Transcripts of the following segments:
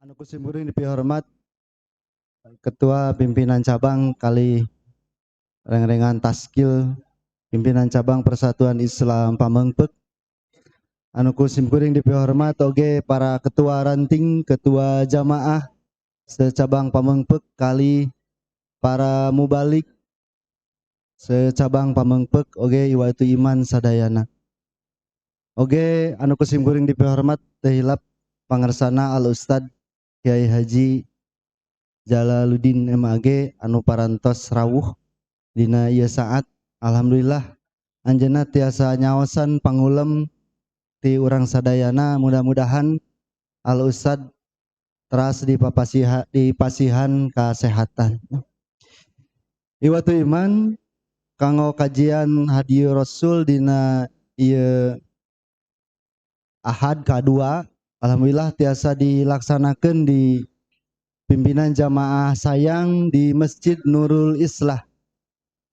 Anu kusimkuring dipihormat Ketua Pimpinan Cabang kali Rengrengan Taskil Pimpinan Cabang Persatuan Islam Pamengpeuk. Anu kusimkuring dipihormat oge para ketua ranting, ketua jamaah secabang Pamengpeuk kali para mubalik secabang Pamengpeuk oge iwatu iman sadayana. Oge anu kusimkuring dipihormat teu hilap pangersana Al Ustad Kyai Haji Jalaluddin MAG anu parantos rawuh dina ieu saat. Alhamdulillah anjeunna tiasa nyaosan pangulem ti urang sadayana, mudah-mudahan Al Ustad teras dipasihan kasehatan. Iwatu iman kanggo kajian hadi Rasul dina ieu Ahad kadua, alhamdulillah tiasa dilaksanakeun di pimpinan jamaah sayang di Masjid Nurul Islah.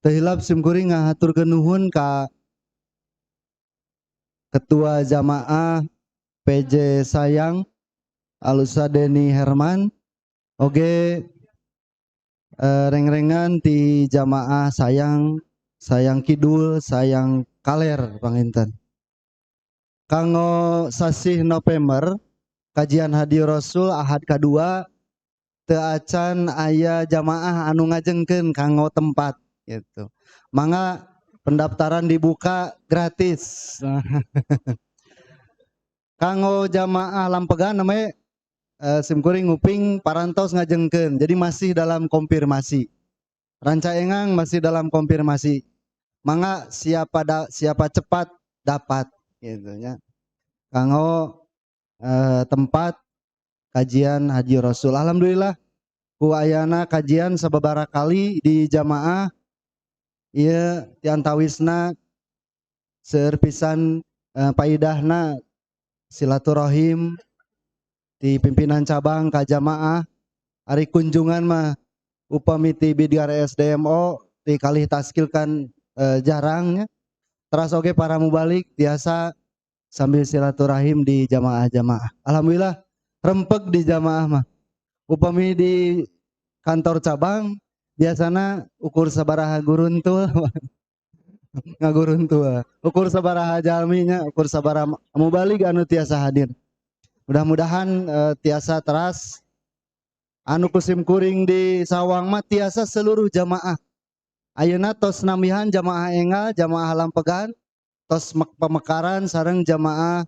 Teu hilap simkuring ngahaturkeun nuhun ka ketua jamaah PJ sayang Al Ustad Deni Herman oge rengrengan ti jamaah sayang Kidul, sayang Kaler panginten. Kanggo sasih November kajian hadi Rasul Ahad kadua teu acan aya jamaah anu ngajengkeun kanggo tempat gitu. Mangga pendaftaran dibuka gratis. Kanggo jamaah Lampegan namanya simkuring nguping parantos ngajengkeun. Jadi masih dalam konfirmasi. Rancaengang masih dalam konfirmasi. Mangga siapa cepat dapat gitu nya. Kanggo tempat kajian Haji Rasul. Alhamdulillah ku ayana kajian sababaraha kali di jamaah ieu tiantawisna seueur pisan paidahna silaturahim di pimpinan cabang ka jamaah. Ari kunjungan mah upami ti Bidgar SDMO ti kalih taskil kan jarangnya. Teras oge para mubalik biasa sambil silaturahim di jamaah-jamaah. Alhamdulillah rempeg di jamaah mah. Upami di kantor cabang biasana ukur sabaraha guruntul ngaguruntul. Ukur sabaraha jalminya, ukur sabaraha mubalik anu tiasa hadir. Mudah-mudahan tiasa teras anu kusimkuring di sawang mah tiasa seluruh jamaah. Ayeuna tos namihan jamaah enggal, jamaah Lampegan, tos pemekaran sareng jamaah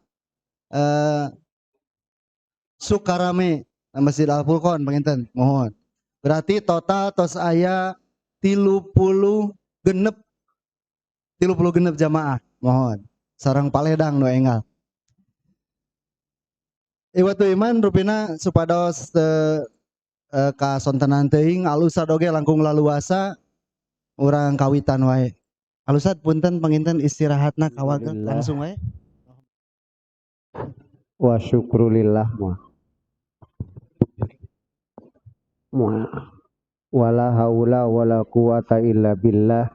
Sukarame Masjid Al Furqon panginten mohon. Berarti total tos aya 30 genep jamaah mohon. Sareng paledang nu enggal. Iwatu iman rupina supados kasontenan teuing Al Ustad oge langkung laluasa urang kawitan wae. Al Ustad punten panginten istirahatna kawaga langsung wae. Wa syukrulillah wala haula wala quwata illa billah.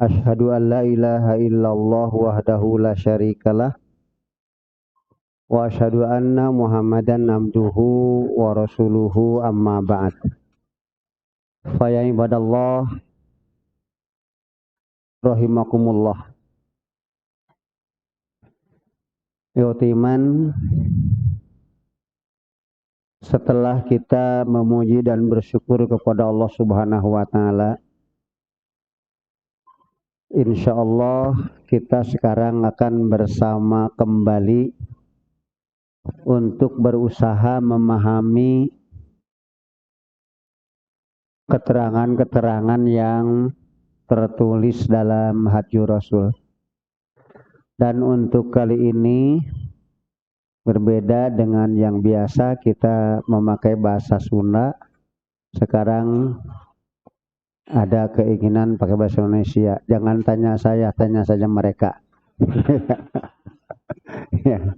Asyhadu an la ilaha illallah wahdahu la syarikalah wa asyhadu anna Muhammadan abduhu wa rasuluhu amma ba'd. Fa ya ibadallah rahimakumullah. Yotiman, setelah kita memuji dan bersyukur kepada Allah Subhanahu wa taala, insyaallah kita sekarang akan bersama kembali untuk berusaha memahami keterangan-keterangan yang tertulis dalam Hadis Rasul. Dan untuk kali ini berbeda dengan yang biasa kita memakai bahasa Sunda. Sekarang ada keinginan pakai bahasa Indonesia. Jangan tanya saya, tanya saja mereka. Ya.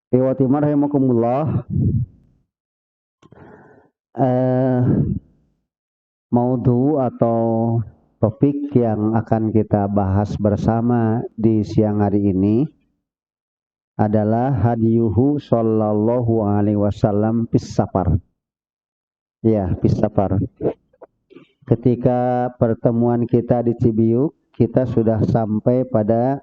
Iwatimar rahimakumullah. Maudhu atau topik yang akan kita bahas bersama di siang hari ini adalah hadiyuhu sallallahu alaihi wasallam fis safar. Ya, fis safar. Ketika pertemuan kita di Cibiuk, kita sudah sampai pada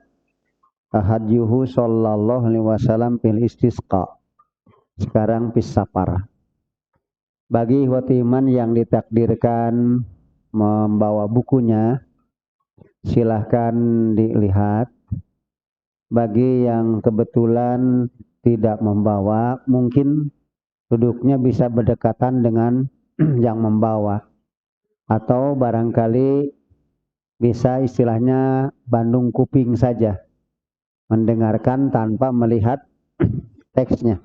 hadiyuhu sallallahu alaihi wasallam fil istisqa. Sekarang fis safar. Bagi ikhwatiman yang ditakdirkan membawa bukunya, silahkan dilihat. Bagi yang kebetulan tidak membawa, mungkin duduknya bisa berdekatan dengan yang membawa. Atau barangkali bisa istilahnya bandung kuping saja, mendengarkan tanpa melihat teksnya.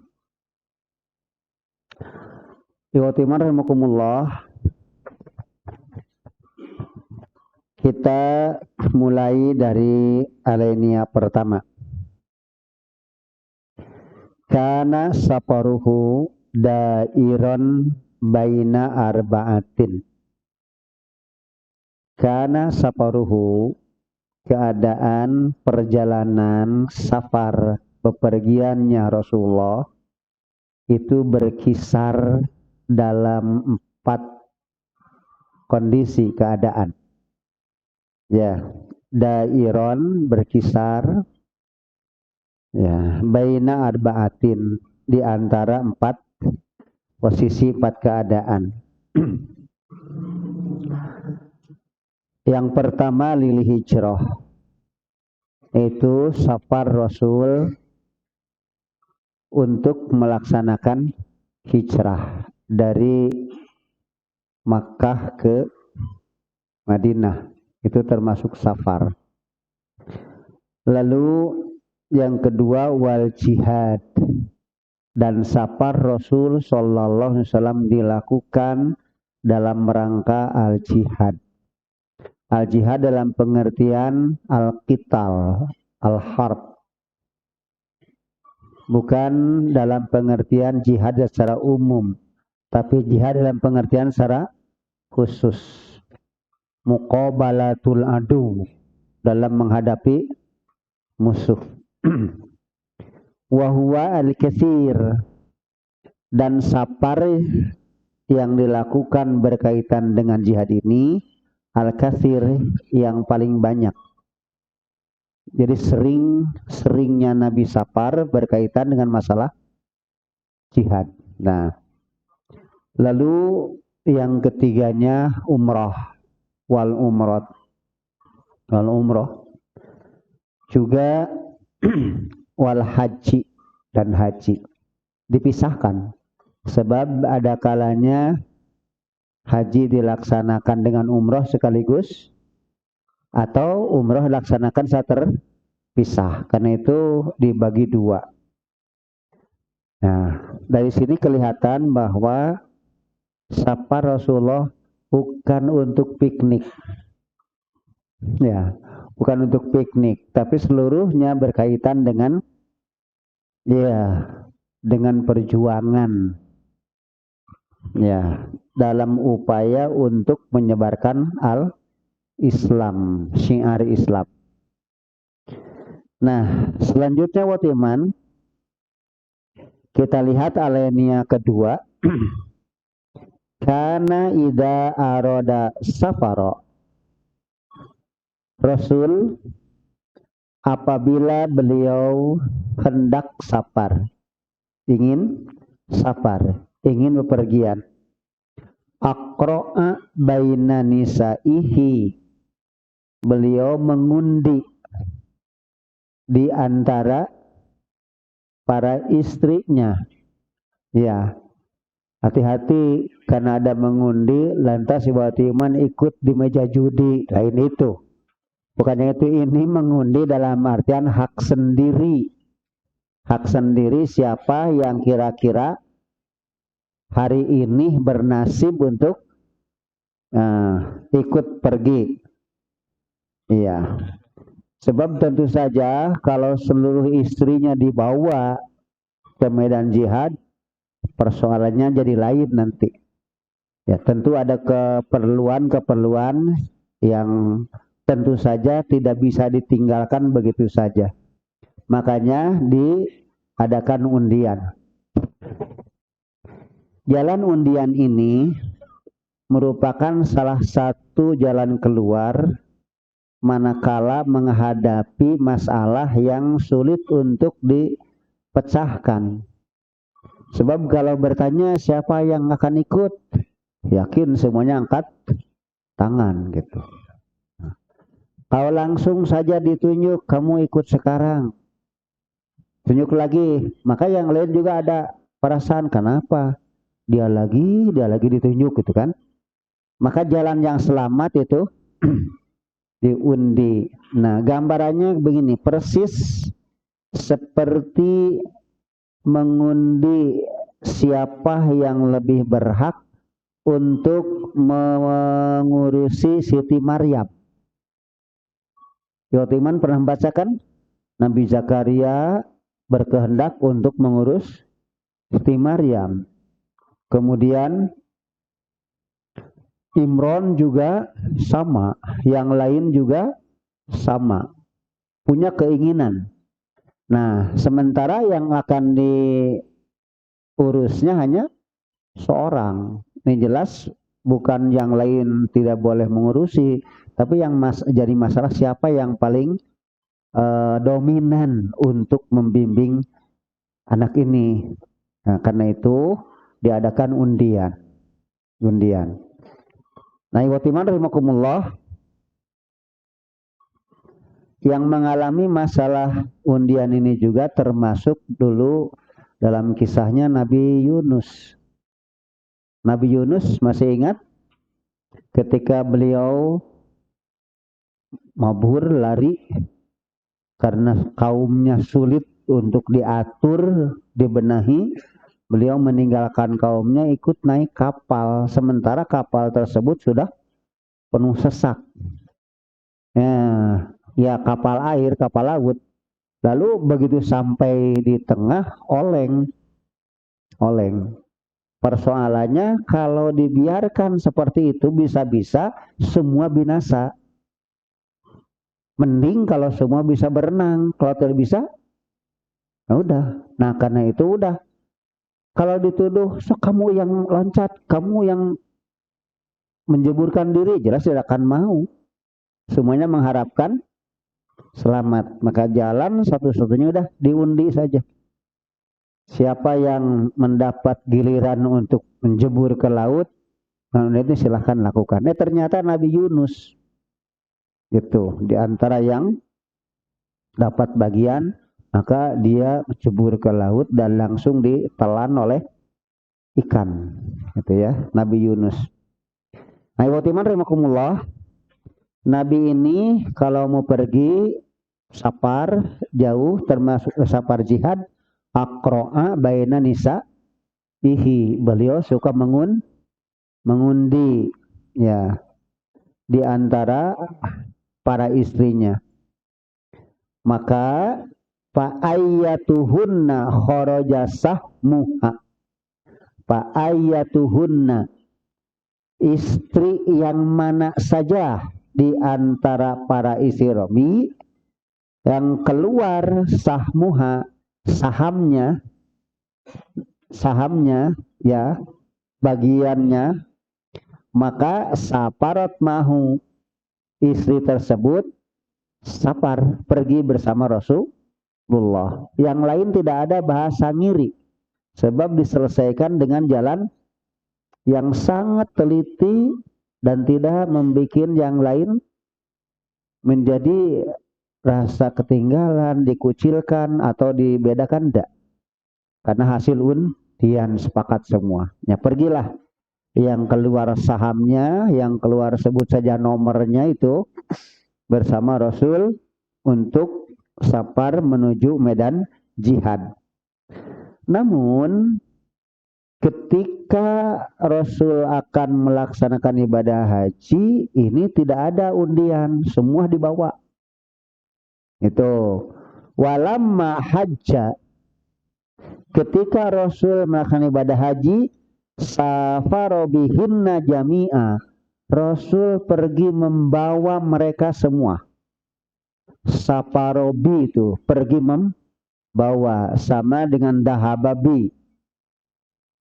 Ikhwatiman rahimakumullah, kita mulai dari alinea pertama. Kana safaruhu dairon baina arba'atin. Kana safaruhu, keadaan perjalanan safar bepergiannya Rasulullah itu berkisar dalam 4 kondisi keadaan. Ya, dairon berkisar, ya, baina arba'atin, di antara 4 posisi, 4 keadaan. Yang pertama lil hijrah, itu safar Rasul untuk melaksanakan hijrah dari Makkah ke Madinah, itu termasuk safar. Lalu yang kedua wal jihad, dan safar Rasul sallallahu alaihi wasallam dilakukan dalam rangka al jihad. Al jihad dalam pengertian al qital, al harb, bukan dalam pengertian jihad secara umum, tapi jihad dalam pengertian secara khusus. Muqabalatul adu, dalam menghadapi musuh. Wa huwa al-katsir, dan safar yang dilakukan berkaitan dengan jihad ini al-katsir, yang paling banyak. Jadi seringnya Nabi safar berkaitan dengan masalah jihad. Nah, lalu yang ketiganya umrah wal umrah. Juga wal haji, dan haji. Dipisahkan, sebab ada kalanya haji dilaksanakan dengan umrah sekaligus, atau umrah dilaksanakan secara terpisah. Karena itu dibagi 2. Nah, dari sini kelihatan bahwa safar Rasulullah bukan untuk piknik. Ya, bukan untuk piknik, tapi seluruhnya berkaitan dengan dengan perjuangan. Ya, dalam upaya untuk menyebarkan al-Islam, syiar Islam. Nah, selanjutnya watiman, kita lihat alinea kedua. Kana idza arada safara, Rasul apabila beliau hendak safar, ingin safar, ingin bepergian, aqra'a baina nisaihi, beliau mengundi di antara para istrinya. Ya, hati-hati, karena ada mengundi lantas iman ikut di meja judi, lain itu. Bukannya itu, ini mengundi dalam artian hak sendiri. Hak sendiri siapa yang kira-kira hari ini bernasib untuk ikut pergi. Iya. Sebab tentu saja kalau seluruh istrinya dibawa ke medan jihad, persoalannya jadi lain nanti. Ya, tentu ada keperluan-keperluan yang tentu saja tidak bisa ditinggalkan begitu saja. Makanya adakan undian. Jalan undian ini merupakan salah satu jalan keluar manakala menghadapi masalah yang sulit untuk dipecahkan. Sebab kalau bertanya siapa yang akan ikut, yakin semuanya angkat tangan gitu. Kalau langsung saja ditunjuk, kamu ikut sekarang, tunjuk lagi, maka yang lain juga ada perasaan, kenapa dia lagi ditunjuk gitu kan. Maka jalan yang selamat itu diundi. Nah, gambarannya begini, persis seperti mengundi siapa yang lebih berhak untuk mengurusi Siti Maryam. Yotiman pernah membacakan Nabi Zakaria berkehendak untuk mengurus Siti Maryam. Kemudian Imron juga sama, yang lain juga sama, punya keinginan. Nah, sementara yang akan diurusnya hanya seorang. Ini jelas bukan yang lain tidak boleh mengurusi, tapi yang jadi masalah siapa yang paling dominan untuk membimbing anak ini. Nah, karena itu diadakan undian. Nah, ikhwatiman rahimakumullah, yang mengalami masalah undian ini juga termasuk dulu dalam kisahnya Nabi Yunus. Nabi Yunus masih ingat ketika beliau mabur lari karena kaumnya sulit untuk diatur, dibenahi, beliau meninggalkan kaumnya ikut naik kapal, sementara kapal tersebut sudah penuh sesak. Ya kapal air, kapal laut. Lalu begitu sampai di tengah oleng. Persoalannya kalau dibiarkan seperti itu bisa-bisa semua binasa. Mending kalau semua bisa berenang, kalau tidak bisa, ya udah. Nah, karena itu udah. Kalau dituduh, so kamu yang loncat, kamu yang menjeburkan diri, jelas tidak akan mau. Semuanya mengharapkan selamat. Maka jalan satu-satunya udah diundi saja. Siapa yang mendapat giliran untuk menjebur ke laut, nah itu silahkan lakukan. Ternyata Nabi Yunus itu di antara yang dapat bagian, maka dia jebur ke laut dan langsung ditelan oleh ikan, gitu ya, Nabi Yunus. Nah, ikhwatiman rahimakumullah, Nabi ini kalau mau pergi safar jauh, termasuk safar jihad, aqro'a baina nisa ihi, beliau suka mengundi ya di antara para istrinya. Maka fa'ayyatuhunna kharaja sahmuha, fa'ayyatuhunna, istri yang mana saja di antara para istri Romi yang keluar sahmuha, sahamnya ya, bagiannya, maka saparat mahu, istri tersebut safar, pergi bersama Rasulullah. Yang lain tidak ada bahasa ngiri, sebab diselesaikan dengan jalan yang sangat teliti dan tidak membuat yang lain menjadi rasa ketinggalan, dikucilkan atau dibedakan, tidak. Karena hasil undian sepakat semua. Ya, pergilah yang keluar sahamnya, yang keluar sebut saja nomornya itu bersama Rasul untuk safar menuju medan jihad. Namun ketika Rasul akan melaksanakan ibadah haji, ini tidak ada undian, semua dibawa. Itu walamma hajja, ketika Rasul melaksanakan ibadah haji, safaro bihinna jami'a, Rasul pergi membawa mereka semua. Safarobi itu pergi bawa, sama dengan dahababi,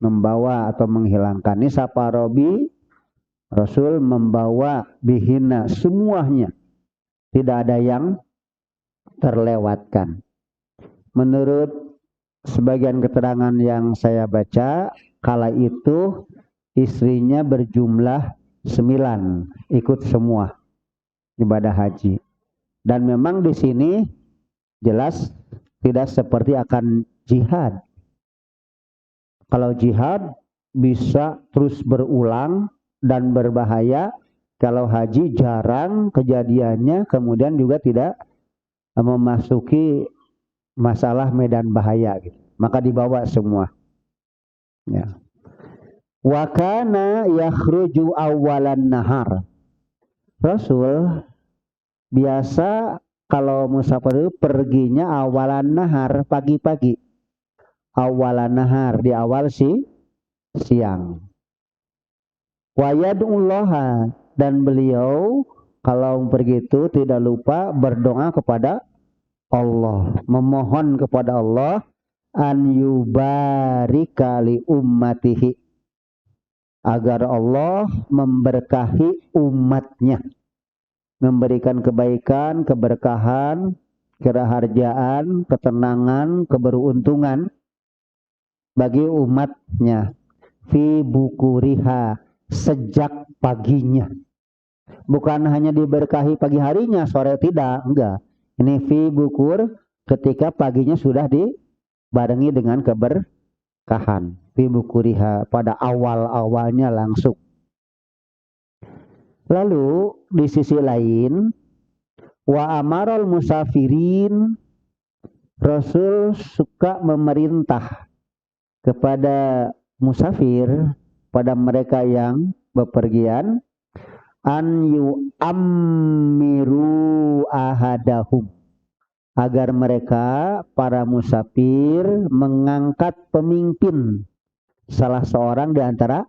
membawa atau menghilangkan. Ini safarobi, Rasul membawa bihina semuanya, tidak ada yang terlewatkan. Menurut sebagian keterangan yang saya baca, kala itu istrinya berjumlah 9, ikut semua ibadah haji. Dan memang di sini jelas tidak seperti akan jihad. Kalau jihad bisa terus berulang dan berbahaya. Kalau haji jarang kejadiannya, kemudian juga tidak memasuki masalah medan bahaya gitu. Maka dibawa semua. Ya. Wa kana yakhruju awwalan nahar. Rasul biasa kalau musafir perginya awalan nahar, pagi-pagi. Awalan nahar, di awal siang. Wa yad'ullaha, dan beliau kalau pergi itu tidak lupa berdoa kepada Allah, memohon kepada Allah an yubarika li ummatihi, agar Allah memberkahi umatnya, memberikan kebaikan, keberkahan, keraharjaan, ketenangan, keberuntungan bagi umatnya. Fi bukuriha, sejak paginya. Bukan hanya diberkahi pagi harinya, sore tidak, enggak. Ini fi bukur, ketika paginya sudah dibarengi dengan keberkahan. Fi bukuriha, pada awal-awalnya langsung. Lalu di sisi lain, wa amarul musafirin, Rasul suka memerintah kepada musafir, pada mereka yang bepergian, an yu'ammiru ahadahum, agar mereka para musafir mengangkat pemimpin salah seorang di antara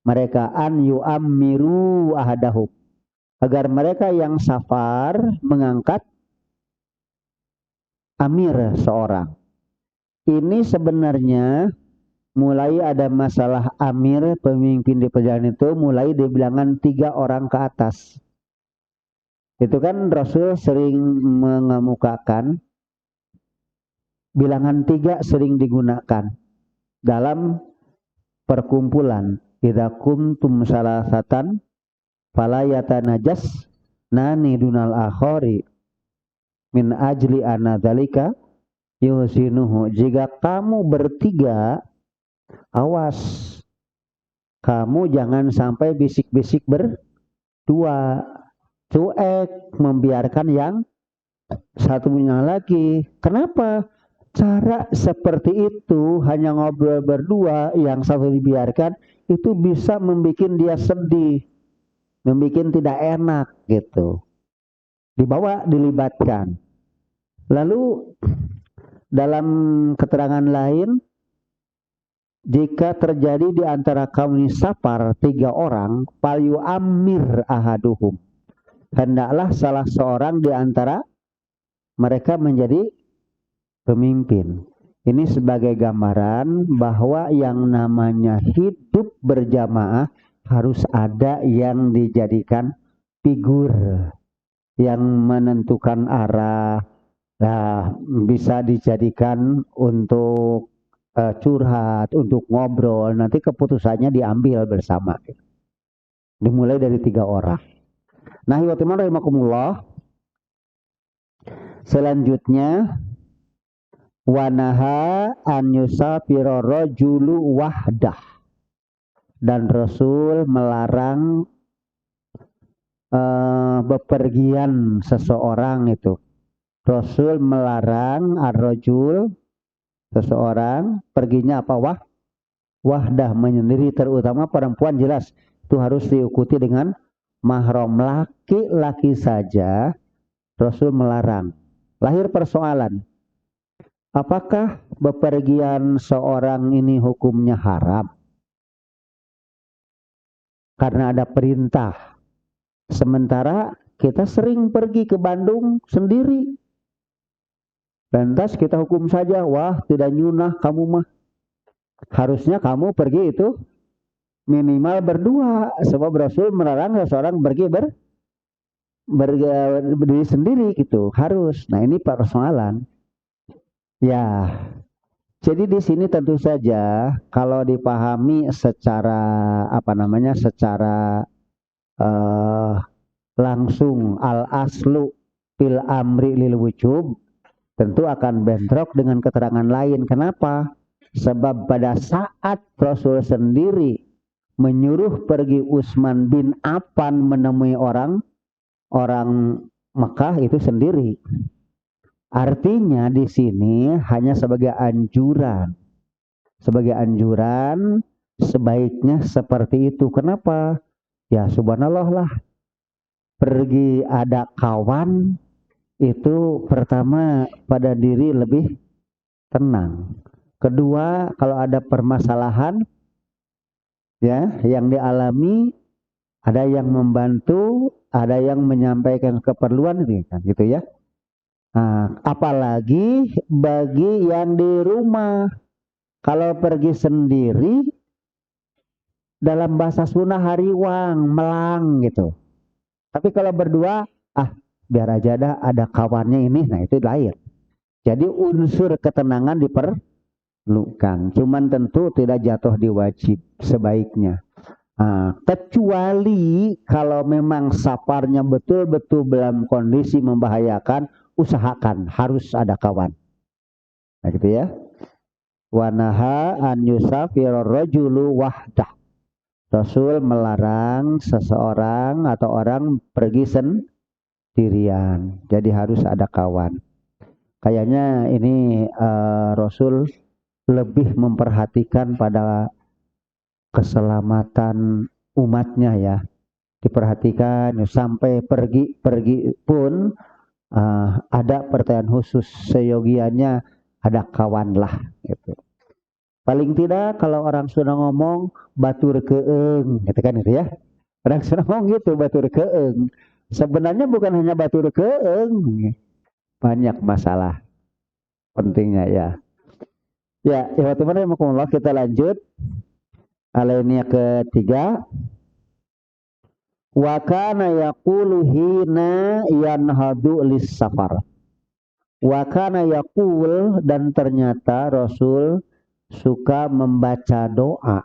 mereka. An yu'ammiru ahadahum, agar mereka yang safar mengangkat amir seorang. Ini sebenarnya mulai ada masalah amir, pemimpin di perjalanan itu mulai dibilangan 3 orang ke atas. Itu kan Rasul sering mengemukakan bilangan 3 sering digunakan dalam perkumpulan. Idza kuntum salasatan fala yatanajas nani dunal akhari min ajli anadzalika yusinuhu. Jika kamu bertiga, awas, kamu jangan sampai bisik-bisik berdua, cuek, membiarkan yang satunya lagi. Kenapa? Cara seperti itu, hanya ngobrol berdua, yang satu dibiarkan, itu bisa membuat dia sedih, membuat tidak enak gitu. Dibawa, dilibatkan. Lalu dalam keterangan lain, jika terjadi di antara kaum ini safar 3 orang, falyu amir ahaduhum, hendaklah salah seorang di antara mereka menjadi pemimpin. Ini sebagai gambaran bahwa yang namanya hidup berjamaah harus ada yang dijadikan figur yang menentukan arah. Nah, bisa dijadikan untuk curhat, untuk ngobrol, nanti keputusannya diambil bersama. Dimulai dari 3 orang. Nah, ikhwatiman rahimakumullah, selanjutnya wanaha an yusafira rajulu wahdah, dan Rasul melarang bepergian seseorang itu. Rasul melarang ar-rajul, seseorang perginya apa? Wahdah, menyendiri, terutama perempuan jelas itu harus diikuti dengan mahram. Laki-laki saja Rasul melarang. Lahir persoalan, apakah bepergian seorang ini hukumnya haram? Karena ada perintah. Sementara kita sering pergi ke Bandung sendiri. Lantas kita hukum saja, wah tidak nyunah kamu mah. Harusnya kamu pergi itu minimal berdua. Sebab Rasul melarang seseorang pergi berdiri sendiri gitu. Harus. Nah ini persoalan. Ya, jadi di sini tentu saja kalau dipahami secara secara langsung al-aslu fil amri lil wujub, tentu akan bentrok dengan keterangan lain. Kenapa? Sebab pada saat Rasul sendiri menyuruh pergi Utsman bin Affan menemui orang Mekah itu sendiri. Artinya di sini hanya sebagai anjuran. Sebagai anjuran sebaiknya seperti itu. Kenapa? Ya subhanallah lah. Pergi ada kawan itu pertama pada diri lebih tenang. Kedua, kalau ada permasalahan ya yang dialami, ada yang membantu, ada yang menyampaikan keperluan gitu ya. Nah, apalagi bagi yang di rumah, kalau pergi sendiri dalam bahasa Sunda hariwang, melang gitu. Tapi kalau berdua, biar aja ada kawannya ini, nah itu lain. Jadi unsur ketenangan diperlukan. Cuman tentu tidak jatuh di wajib sebaiknya. Kecuali kalau memang safarnya betul-betul dalam kondisi membahayakan, usahakan harus ada kawan. Nah gitu ya. Wanaha an yusafir rajulu wahdah. Rasul melarang seseorang atau orang pergi sendirian. Jadi harus ada kawan. Kayaknya ini Rasul lebih memperhatikan pada keselamatan umatnya ya. Diperhatikan sampai pergi pun ada pertanyaan khusus, seyogianya ada kawan lah gitu. Paling tidak kalau orang Sunda ngomong batur keeng gitu kan gitu ya. Orang Sunda ngomong gitu batur keeng. Sebenarnya bukan hanya batur keeng. Banyak masalah pentingnya ya. Ya, teman-teman kita lanjut. Alinea ketiga. Wa kana yaqulu hina yanhadu lis safar. Wa kana yaqul, dan ternyata Rasul suka membaca doa.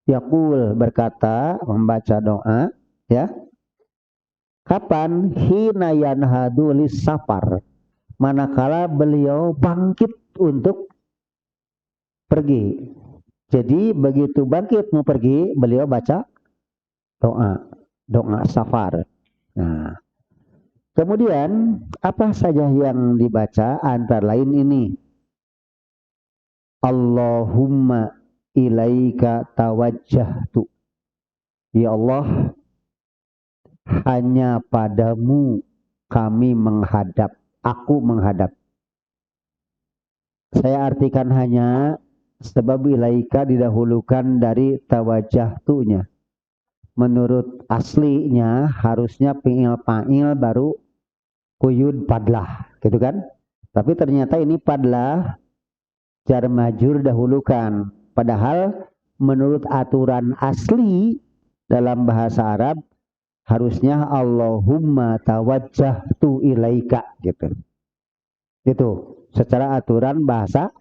Yaqul berkata, membaca doa ya. Kapan? Hina yanhadu lis safar. Manakala beliau bangkit untuk pergi. Jadi begitu bangkit mau pergi, beliau baca doa safar. Nah, kemudian apa saja yang dibaca antara lain ini. Allahumma ilaika tawajjahtu. Ya Allah, hanya padamu kami menghadap, aku menghadap. Saya artikan hanya sebab ilaika didahulukan dari tawajjahtunya. Menurut aslinya harusnya fi'il fa'il baru kuyud padlah, gitu kan? Tapi ternyata ini padlah jar majur dahulukan. Padahal menurut aturan asli dalam bahasa Arab harusnya Allahumma tawajjahtu ilaika gitu. Itu secara aturan bahasa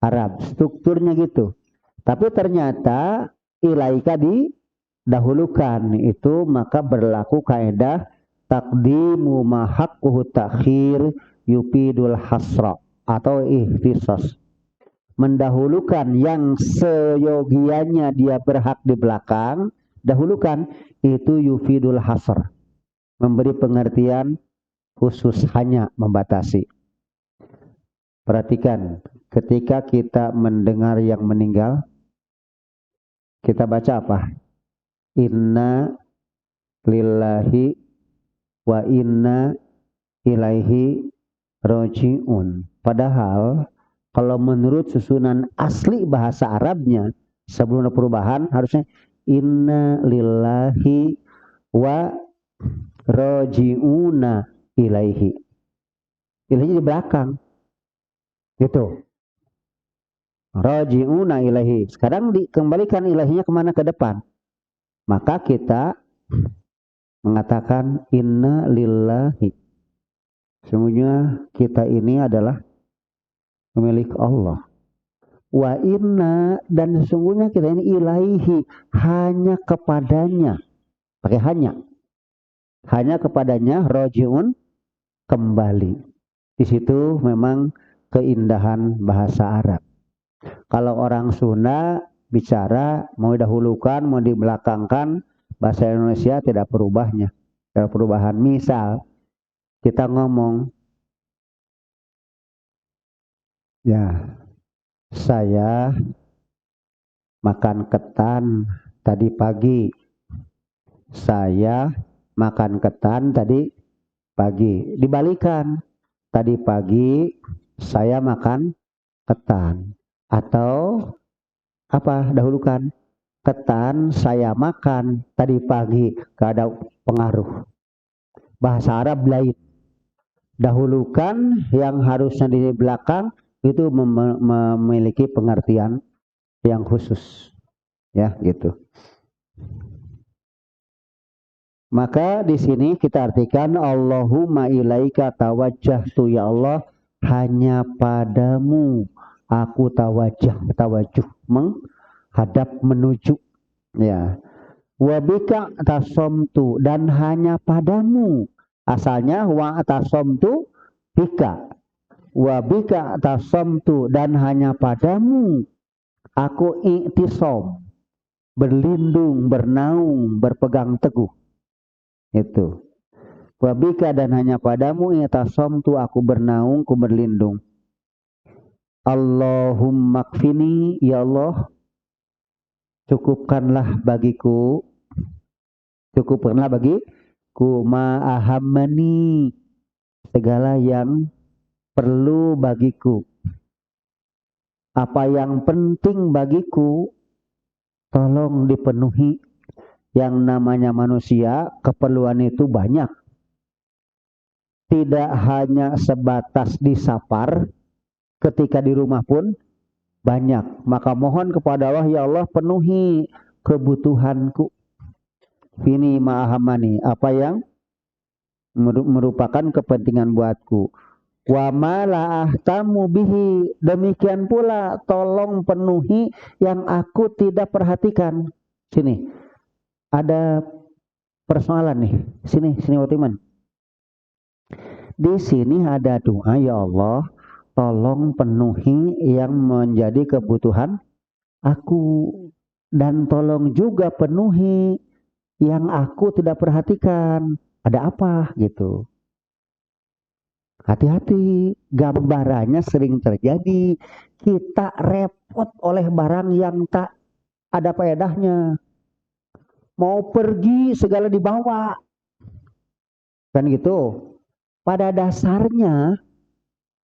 Arab, strukturnya gitu. Tapi ternyata ilaika didahulukan, itu maka berlaku kaidah taqdimu ma haqquhu ta'khir yupidul hasra atau ihtisas. Mendahulukan yang seyogianya dia berhak di belakang, dahulukan, itu yufidul hasr, memberi pengertian khusus, hanya membatasi. Perhatikan, ketika kita mendengar yang meninggal, kita baca apa? Inna lillahi wa inna ilaihi roji'un. Padahal kalau menurut susunan asli bahasa Arabnya sebelum ada perubahan harusnya inna lillahi wa roji'una ilaihi. Ilaihi di belakang. Gitu. Raji'una ilaihi. Sekarang dikembalikan ilahinya kemana? Ke depan. Maka kita mengatakan inna lillahi. Sesungguhnya kita ini adalah milik Allah. Wa inna, dan sesungguhnya kita ini ilaihi, hanya kepadanya. Pakai hanya. Hanya kepadanya raji'un, kembali. Di situ memang keindahan bahasa Arab. Kalau orang Sunda bicara mau didahulukan, mau dibelakangkan, bahasa Indonesia tidak perubahnya. Tidak perubahan. Misal kita ngomong, ya saya makan ketan tadi pagi. Saya makan ketan tadi pagi. Dibalikan. Tadi pagi saya makan ketan. Atau apa? Dahulukan. Ketan saya makan tadi pagi. Gak ada pengaruh. Bahasa Arab lain. Dahulukan yang harusnya di belakang itu memiliki pengertian yang khusus. Ya, gitu. Maka di sini kita artikan Allahumma ilaika tawajjahtu, ya Allah, hanya padamu aku tawajuh menghadap, menuju, ya. Wa bika tasomtu, dan hanya padamu, asalnya wa tasomtu bika, wa bika tasomtu, dan hanya padamu aku i'tisom, berlindung, bernaung, berpegang teguh. Itu. Wabika, dan hanya padamu i'tasomtu, aku bernaung, ku berlindung. Allahumma kfini, ya Allah, cukupkanlah bagiku, ma'ahammani, segala yang perlu bagiku. Apa yang penting bagiku, tolong dipenuhi. Yang namanya manusia, keperluan itu banyak. Tidak hanya sebatas disapar, ketika di rumah pun banyak. Maka mohon kepada Allah, ya Allah, penuhi kebutuhanku. Ini ma'ahamani, apa yang merupakan kepentingan buatku. Wa ma la ahtamu bihi, demikian pula tolong penuhi yang aku tidak perhatikan. Sini. Ada persoalan nih. Sini Watiman. Di sini ada doa, ya Allah, tolong penuhi yang menjadi kebutuhan aku, dan tolong juga penuhi yang aku tidak perhatikan. Ada apa gitu? Hati-hati, gambarannya sering terjadi. Kita repot oleh barang yang tak ada faedahnya. Mau pergi segala dibawa. Kan gitu. Pada dasarnya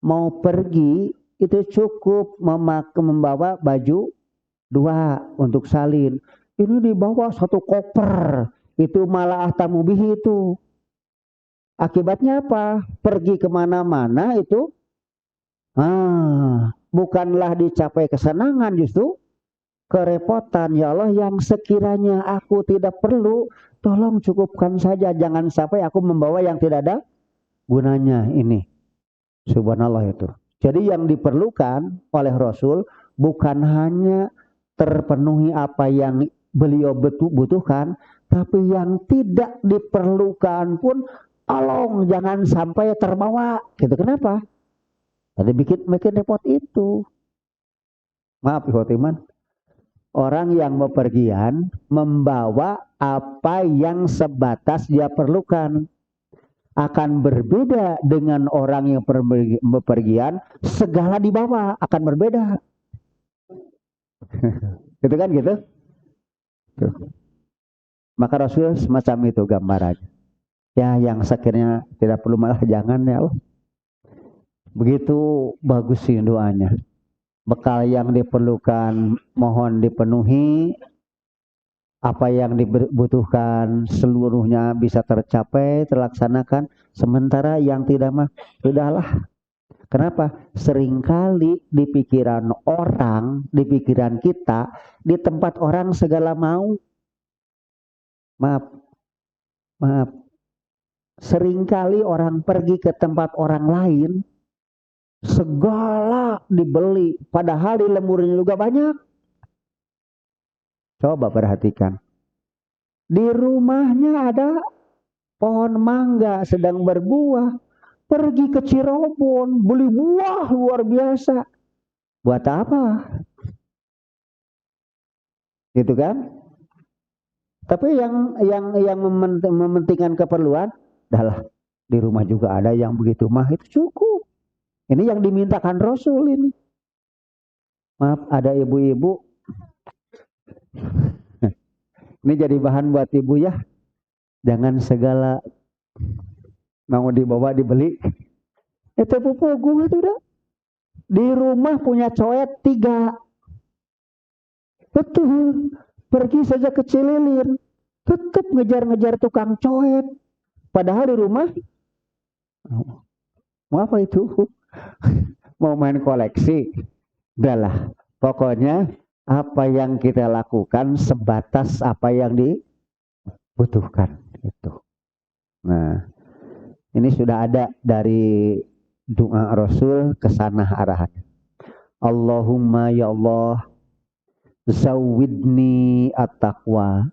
mau pergi itu cukup membawa baju 2 untuk salin. Ini dibawa 1 koper. Itu malah ahtamu bihi itu. Akibatnya apa? Pergi kemana-mana itu bukanlah dicapai kesenangan, justru kerepotan. Ya Allah, yang sekiranya aku tidak perlu, tolong cukupkan saja. Jangan sampai aku membawa yang tidak ada gunanya ini. Subhanallah itu. Jadi yang diperlukan oleh Rasul bukan hanya terpenuhi apa yang beliau butuhkan, tapi yang tidak diperlukan pun tolong jangan sampai terbawa. Gitu. Kenapa? Tadi bikin repot itu. Maaf Ikhwatiman. Orang yang bepergian membawa apa yang sebatas dia perlukan. Akan berbeda dengan orang yang bepergian, segala dibawa akan berbeda. Gitu kan gitu? Tuh. Maka Rasul semacam itu gambarannya. Ya, yang sekiranya tidak perlu malah jangan, ya Allah. Begitu bagus sih doanya. Bekal yang diperlukan mohon dipenuhi, apa yang dibutuhkan seluruhnya bisa tercapai, terlaksanakan. Sementara yang tidak mah, sudahlah, Kenapa? Seringkali di pikiran orang, di pikiran kita, di tempat orang segala mau. Maaf, maaf. Seringkali orang pergi ke tempat orang lain, segala dibeli, padahal di lemburnya juga banyak. Coba perhatikan. Di rumahnya ada pohon mangga sedang berbuah. Pergi ke Cirebon, beli buah luar biasa. Buat apa? Gitu kan? Tapi yang mementingkan keperluan, adalah di rumah juga ada yang begitu mah, itu cukup. Ini yang dimintakan Rasul ini. Maaf, ada ibu-ibu. Ini jadi bahan buat ibu ya. Jangan segala mau dibawa dibeli. Itu pupugu itu dah. Di rumah punya coet 3. Betul. Pergi saja ke Cililin. Tetap ngejar-ngejar tukang coet. Padahal di rumah mau apa itu? Mau main koleksi. Udahlah. Pokoknya apa yang kita lakukan sebatas apa yang dibutuhkan. Itu. Nah, ini sudah ada dari doa Rasul ke sana arahannya. Allahumma ya Allah, zawidni at-taqwa.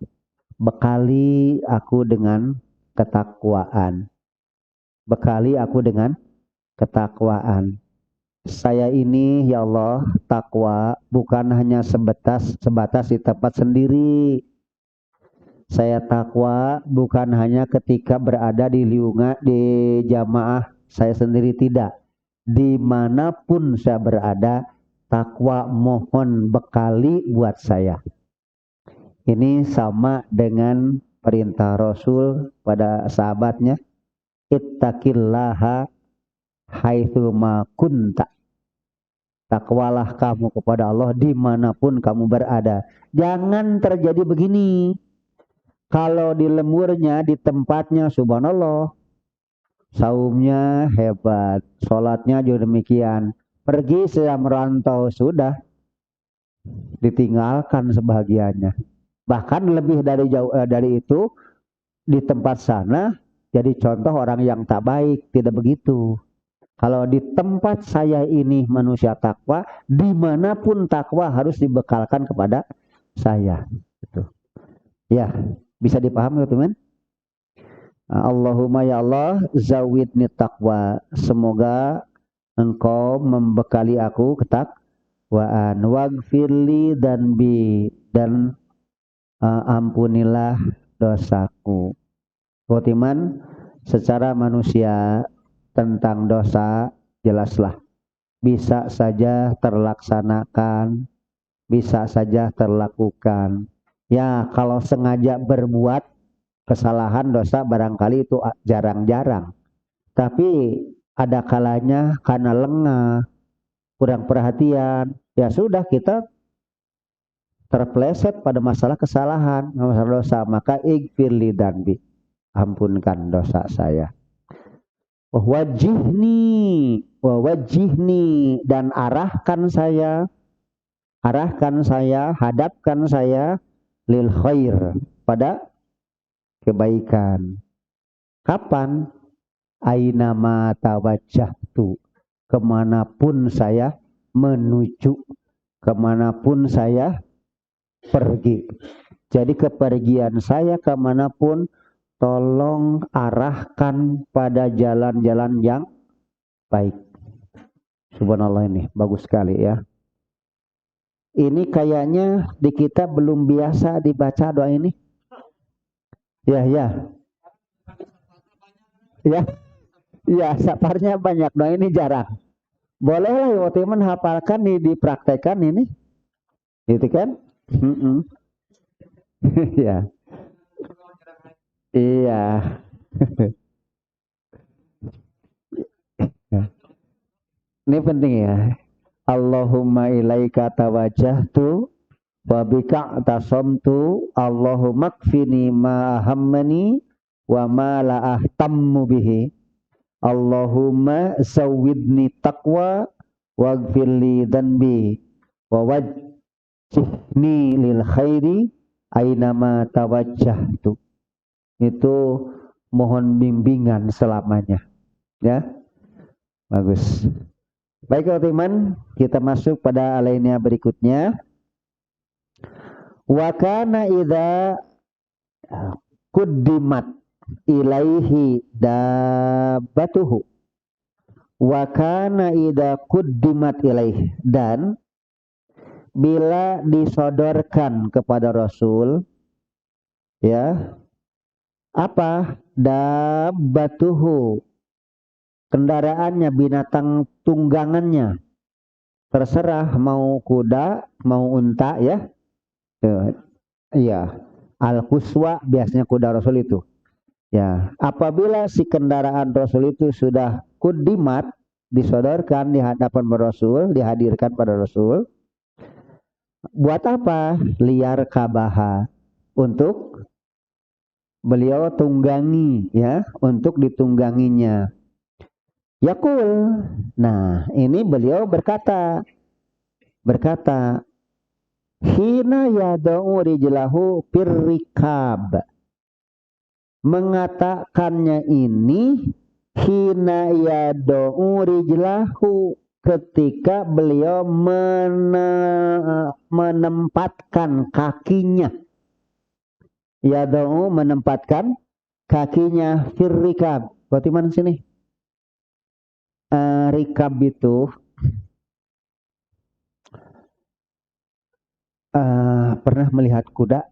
Bekali aku dengan ketakwaan. Bekali aku dengan ketakwaan. Saya ini ya Allah, takwa bukan hanya sebatas di tempat sendiri. Saya takwa bukan hanya ketika berada di lingkungan di jamaah saya sendiri, tidak. Dimanapun saya berada, takwa mohon bekali buat saya. Ini sama dengan perintah Rasul pada sahabatnya, ittaqillaha haitsu ma kunta. Takwalah kamu kepada Allah dimanapun kamu berada. Jangan terjadi begini. Kalau di lemburnya, di tempatnya, subhanallah, saumnya hebat, sholatnya juga demikian. Pergi saya merantau, sudah ditinggalkan sebahagiannya. Bahkan lebih dari itu, di tempat sana jadi contoh orang yang tak baik. Tidak begitu. Kalau di tempat saya ini manusia takwa, dimanapun takwa harus dibekalkan kepada saya. Gitu. Ya, bisa dipahami teman? Allahumma ya Allah, zawidni taqwa. Semoga engkau membekali aku ketakwaan. Waghfirli dan ampunilah dosaku. Khotiman, secara manusia tentang dosa jelaslah bisa saja terlaksanakan, bisa saja terlakukan. Ya, kalau sengaja berbuat kesalahan dosa barangkali itu jarang-jarang. Tapi ada kalanya karena lengah, kurang perhatian, ya sudah kita terpleset pada masalah kesalahan, masalah dosa. Maka ighfirli dzanbi, ampunkan dosa saya. Wajihni dan arahkan saya, hadapkan saya lil khair, pada kebaikan. Kapan? Ainama tawajjahtu, kemanapun saya menuju, kemanapun saya pergi. Jadi kepergian saya kemanapun, tolong arahkan pada jalan-jalan yang baik. Subhanallah, ini bagus sekali ya. Ini kayaknya di kita belum biasa dibaca doa ini. Ya. Ya, saparnya banyak, doa ini jarang. Bolehlah ya teman hafalkan nih, dipraktekkan ini. Gitu kan? Ya. Iya. Ini penting ya. Allahumma ilaika tawajjahtu wa bika tasamtu, Allahumma kfini ma ahammani wa ma la ahtammu bihi. Allahumma zawidni taqwa waghfirli dhanbi wa wajjihni lil khairi ainama tawajjahtu. Itu mohon bimbingan selamanya. Ya. Bagus. Baik teman, kita masuk pada alinea berikutnya. Wa kana idza quddimat ilaihi dabbatuhu wa kana idza quddimat ilaihi, dan bila disodorkan kepada Rasul ya apa dabbatuhu, kendaraannya, binatang tunggangannya, terserah mau kuda mau unta ya. Iya, al-quswa biasanya kuda Rasul itu. Ya, apabila si kendaraan Rasul itu sudah kudimat, disodorkan di hadapan Rasul, dihadirkan pada Rasul, buat apa? Liar kabaha, untuk beliau tunggangi ya, untuk ditungganginya. Yakul, nah ini beliau berkata, hina yada'u rijlahu pirrikab, mengatakannya ini hina yada'u rijlahu, ketika beliau menempatkan kakinya, yada'u menempatkan kakinya firrikab. Berarti mana sini? Rikab itu pernah melihat kuda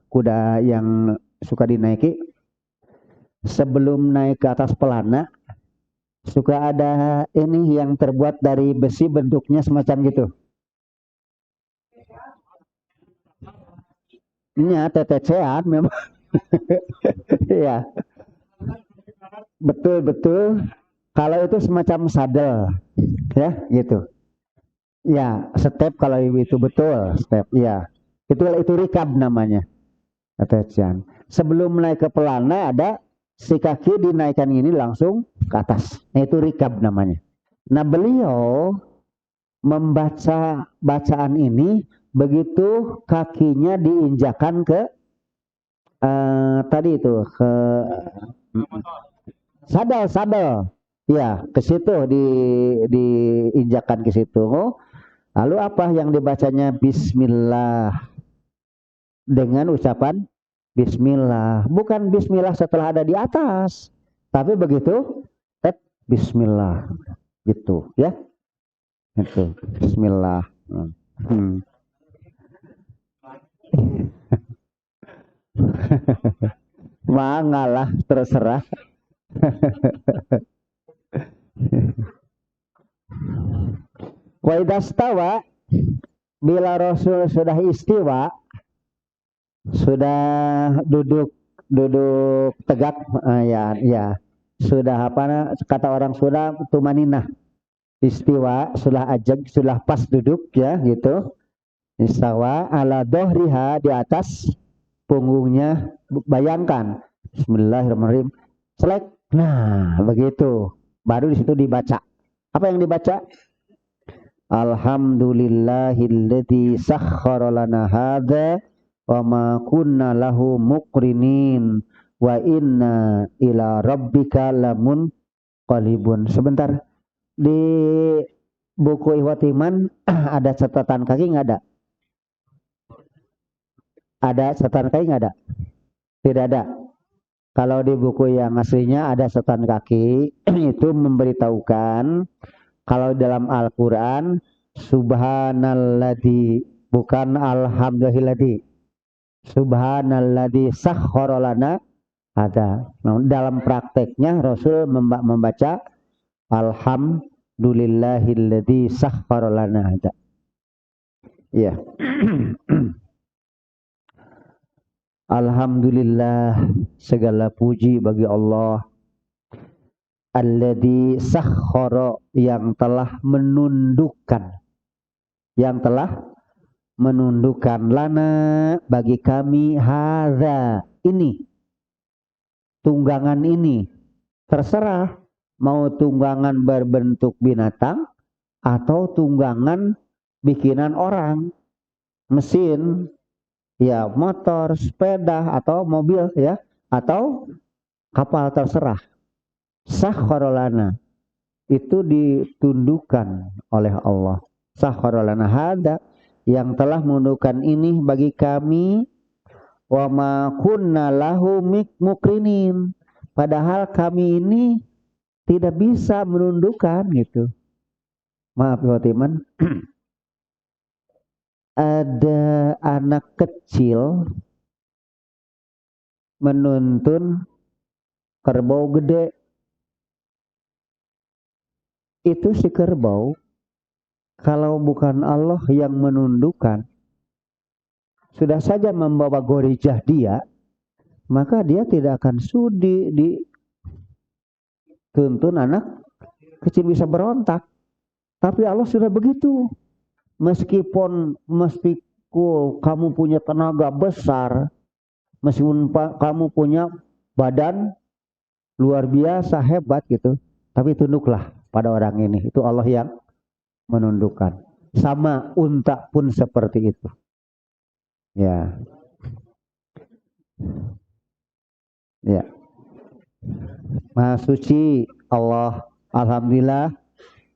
kuda yang suka dinaiki, sebelum naik ke atas pelana suka ada ini yang terbuat dari besi, bentuknya semacam gitu. Ini TTC-an memang. Iya. Betul. Kalau itu semacam sadel ya gitu. Ya, step kalau itu betul, step. Ya. Itu rikab namanya. TTC-an. Sebelum naik ke pelana ada si kaki dinaikkan ini langsung ke atas. Nah, itu rikab namanya. Nah, beliau membaca bacaan ini begitu kakinya diinjakan ke tadi itu ke sadel. Ya, ke situ diinjakan ke situ. Lalu apa yang dibacanya? Bismillah. Dengan ucapan Bismillah, bukan Bismillah setelah ada di atas, tapi begitu Bismillah gitu ya, itu Bismillah. Mangalah terserah. Wa idastawa, bila Rasul sudah istiwa, sudah duduk tegak, ya sudah kata orang sudah tumaninah, istiwa sudah ajak, sudah pas duduk ya gitu. Istawa ala dohriha, di atas punggungnya, bayangkan Bismillahirrahmanirrahim selek. Nah begitu baru di situ dibaca. Apa yang dibaca? Alhamdulillahilladzi sakhkhara lana hadza wa ma kunna lahu muqrinin wa inna ila rabbika lamunqalibun. Sebentar, di buku Ihwatiman ada catatan kaki nggak ada? Ada catatan kaki nggak ada? Tidak ada. Kalau di buku yang aslinya ada catatan kaki. Itu memberitahukan kalau dalam Al-Quran subhanalladzi, bukan alhamdulillahilladzi. Subhanalladzi sakhkhara lana ada. Nah, dalam prakteknya Rasul membaca alhamdulillahilladzi sakhkhara lana ada. Iya. Alhamdulillah, segala puji bagi Allah, alladzi sakhkhara, yang telah menundukkan lana, bagi kami, hadza, ini tunggangan ini, terserah mau tunggangan berbentuk binatang atau tunggangan bikinan orang, mesin, ya motor, sepeda atau mobil ya, atau kapal, terserah. Sakharolana itu ditundukkan oleh Allah. Sakharolana hada, yang telah menundukkan ini bagi kami, wa ma kunna lahu mukrinin, padahal kami ini tidak bisa menundukkan gitu. Maaf teman-teman. Ada anak kecil menuntun kerbau gede. Itu si kerbau, kalau bukan Allah yang menundukkan, sudah saja membawa gorijah dia, maka dia tidak akan sudi dituntun anak kecil, bisa berontak. Tapi Allah sudah begitu. Meskipun kamu punya tenaga besar, meskipun kamu punya badan luar biasa hebat gitu, tapi tunduklah pada orang ini. Itu Allah yang menundukkan. Sama unta pun seperti itu. Ya. Ya. Maha suci Allah. Alhamdulillah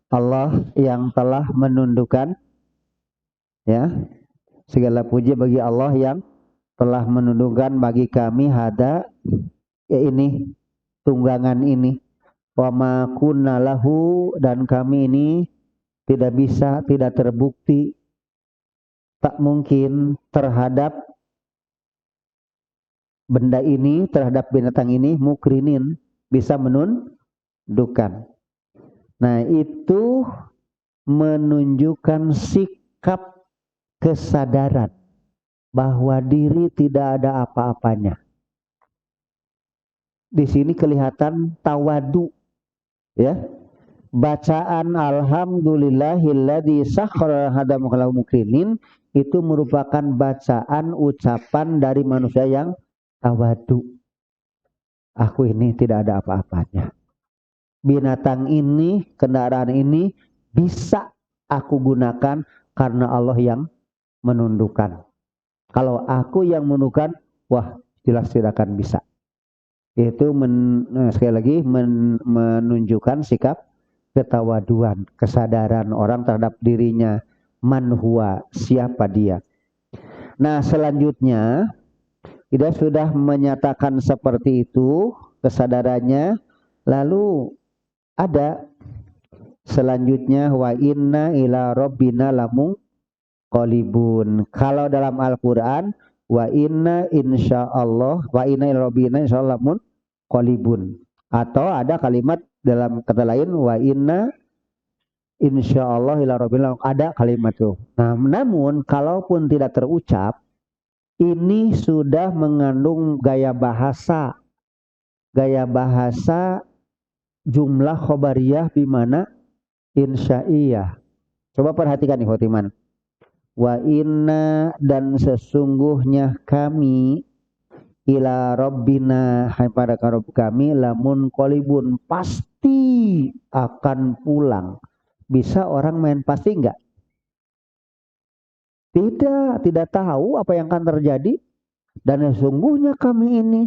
Allah yang telah menundukkan, ya. Segala puji bagi Allah yang telah menundukkan bagi kami hada, ya ini tunggangan ini. Wa ma kunna lahu, dan kami ini tidak bisa, tidak terbukti, tak mungkin terhadap benda ini, terhadap binatang ini, mukrinin, bisa menundukkan. Nah, itu menunjukkan sikap kesadaran bahwa diri tidak ada apa-apanya. Di sini kelihatan tawadu, ya. Bacaan alhamdulillahilladzi sakhkhara hada mukrinin itu merupakan bacaan ucapan dari manusia yang tawadu. Aku ini tidak ada apa-apanya. Binatang ini, kendaraan ini bisa aku gunakan karena Allah yang menundukkan. Kalau aku yang menundukkan, wah jelas tidak akan bisa. Itu sekali lagi menunjukkan sikap ketawaduan, kesadaran orang terhadap dirinya, man huwa, siapa dia. Nah, selanjutnya kita sudah menyatakan seperti itu kesadarannya, lalu ada selanjutnya wa inna ila rabbina lamunqalibun. Kalau dalam Al-Qur'an wa inna insyaallah, wa inna ila rabbina insyaallah lamunqalibun, atau ada kalimat dalam kata lain wa inna insyaallah ila rabbina, ada kalimat itu. Nah, namun kalaupun tidak terucap, ini sudah mengandung gaya bahasa jumlah khobariyah bimana insya'iyah. Coba perhatikan nih khotiman. Wa inna, dan sesungguhnya kami, ila rabbina, pada Rabb kami, lamun kolibun, pasti akan pulang. Bisa orang main pasti enggak? Tidak tahu apa yang akan terjadi. Dan sesungguhnya kami ini,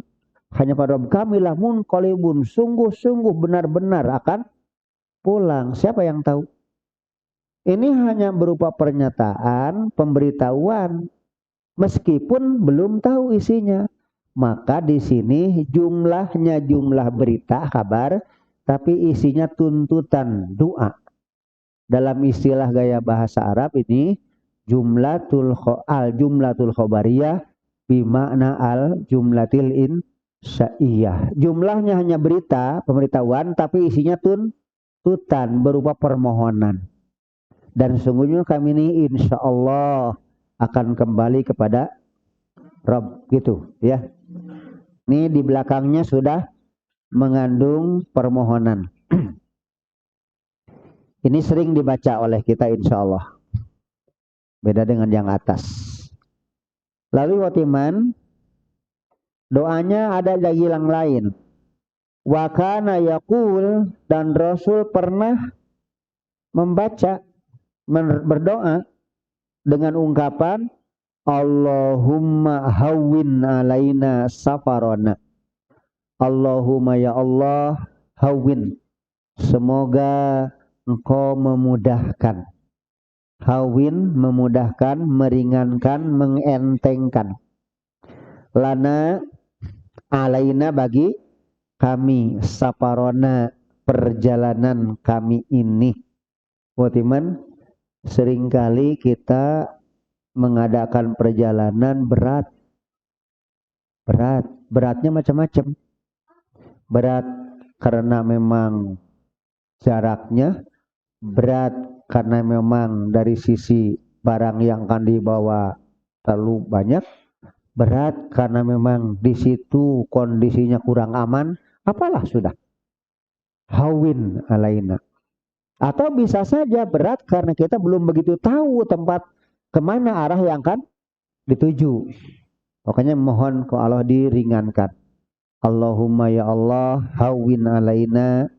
hanya pada Rabb kami lamun kolibun, sungguh-sungguh benar-benar akan pulang. Siapa yang tahu? Ini hanya berupa pernyataan, pemberitahuan, meskipun belum tahu isinya. Maka di sini jumlahnya jumlah berita, kabar, tapi isinya tuntutan, doa. Dalam istilah gaya bahasa Arab ini jumlatul khobariyah bimakna al jumlatil insya'iyah. Jumlahnya hanya berita, pemberitahuan, tapi isinya tuntutan berupa permohonan. Dan sesungguhnya kami ini insya Allah akan kembali kepada Rabb, gitu ya. Ini di belakangnya sudah mengandung permohonan. Ini sering dibaca oleh kita insya Allah. Beda dengan yang atas. Lalu khotiman, doanya ada lagi yang lain. Wa kana yaqul, dan Rasul pernah membaca berdoa dengan ungkapan Allahumma hawwin alaina safarona. Allahumma ya Allah hawwin, semoga engkau memudahkan. Hawin memudahkan, meringankan, mengentengkan. Lana alaina bagi kami, saparona perjalanan kami ini. Watiman, seringkali kita mengadakan perjalanan beratnya macam-macam. Berat karena memang jaraknya, berat karena memang dari sisi barang yang akan dibawa terlalu banyak, berat karena memang di situ kondisinya kurang aman, apalah sudah. Hawin alaina. Atau bisa saja berat karena kita belum begitu tahu tempat kemana arah yang akan dituju. Pokoknya mohon ke Allah diringankan. Allahumma ya Allah hawin alaina,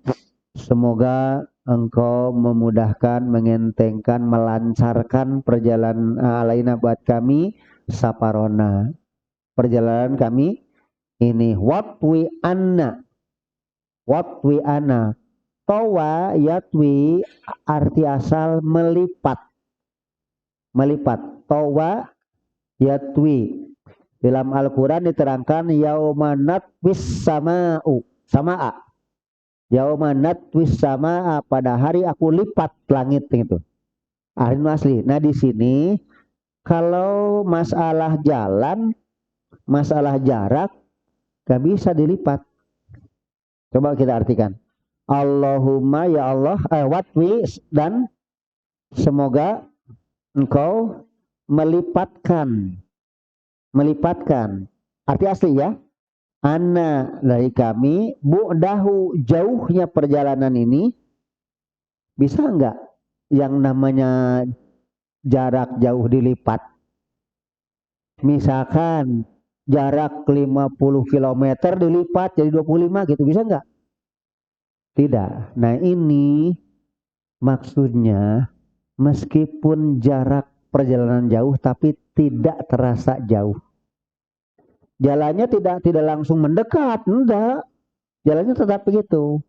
semoga engkau memudahkan, mengentengkan, melancarkan perjalanan alaina buat kami, saparona, perjalanan kami ini. Watwi anna, tawa yatwi, arti asal melipat, tawa yatwi. Dalam Al-Quran diterangkan yaumanat wis samaa, yaumanat wis samaa, pada hari aku lipat langit gitu. Arti asli. Nah di sini kalau masalah jalan, masalah jarak, gak bisa dilipat. Coba kita artikan. Allahumma ya Allah, watwi, dan semoga engkau melipatkan. Arti asli ya. Anna, dari kami, bu'dahu, jauhnya perjalanan ini. Bisa enggak yang namanya jarak jauh dilipat? Misalkan jarak 50 km dilipat jadi 25 gitu, bisa enggak? Tidak. Nah ini maksudnya meskipun jarak perjalanan jauh tapi tidak terasa jauh. Jalannya tidak langsung mendekat, enggak. Jalannya tetap begitu.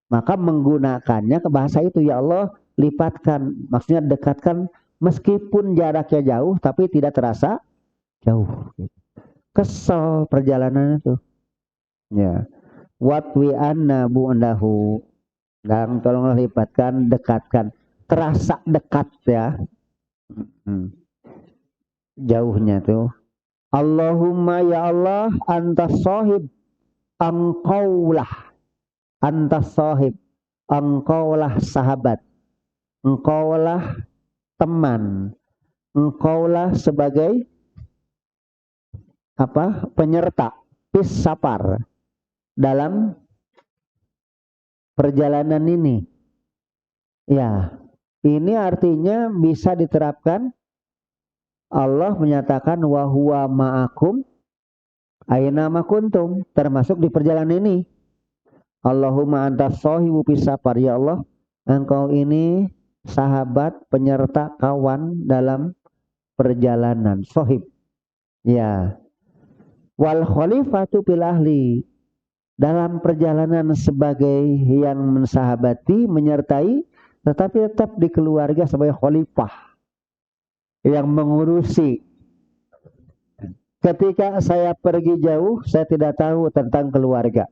Maka menggunakannya ke bahasa itu, ya Allah lipatkan, maksudnya dekatkan meskipun jaraknya jauh tapi tidak terasa jauh. Kesel perjalanan itu. Ya. Watwi anna bu'dahu, dan tolonglah lipatkan, dekatkan, terasa dekat ya. Jauhnya tuh. Allahumma ya Allah antas sahib, engkaulah, antas sahib, engkaulah sahabat, engkaulah teman, engkaulah sebagai apa? Penyerta, pis sapar dalam perjalanan ini. Ya, ini artinya bisa diterapkan. Allah menyatakan wa huwa ma'akum aina ma kuntum, termasuk di perjalanan ini. Allahumma antas sahibu fis safar, ya Allah engkau ini sahabat, penyerta, kawan dalam perjalanan, sahib. Ya. Wal khalifatu fil ahli, dalam perjalanan sebagai yang mensahabati, menyertai, tetapi tetap di keluarga sebagai khalifah yang mengurusi. Ketika saya pergi jauh, saya tidak tahu tentang keluarga.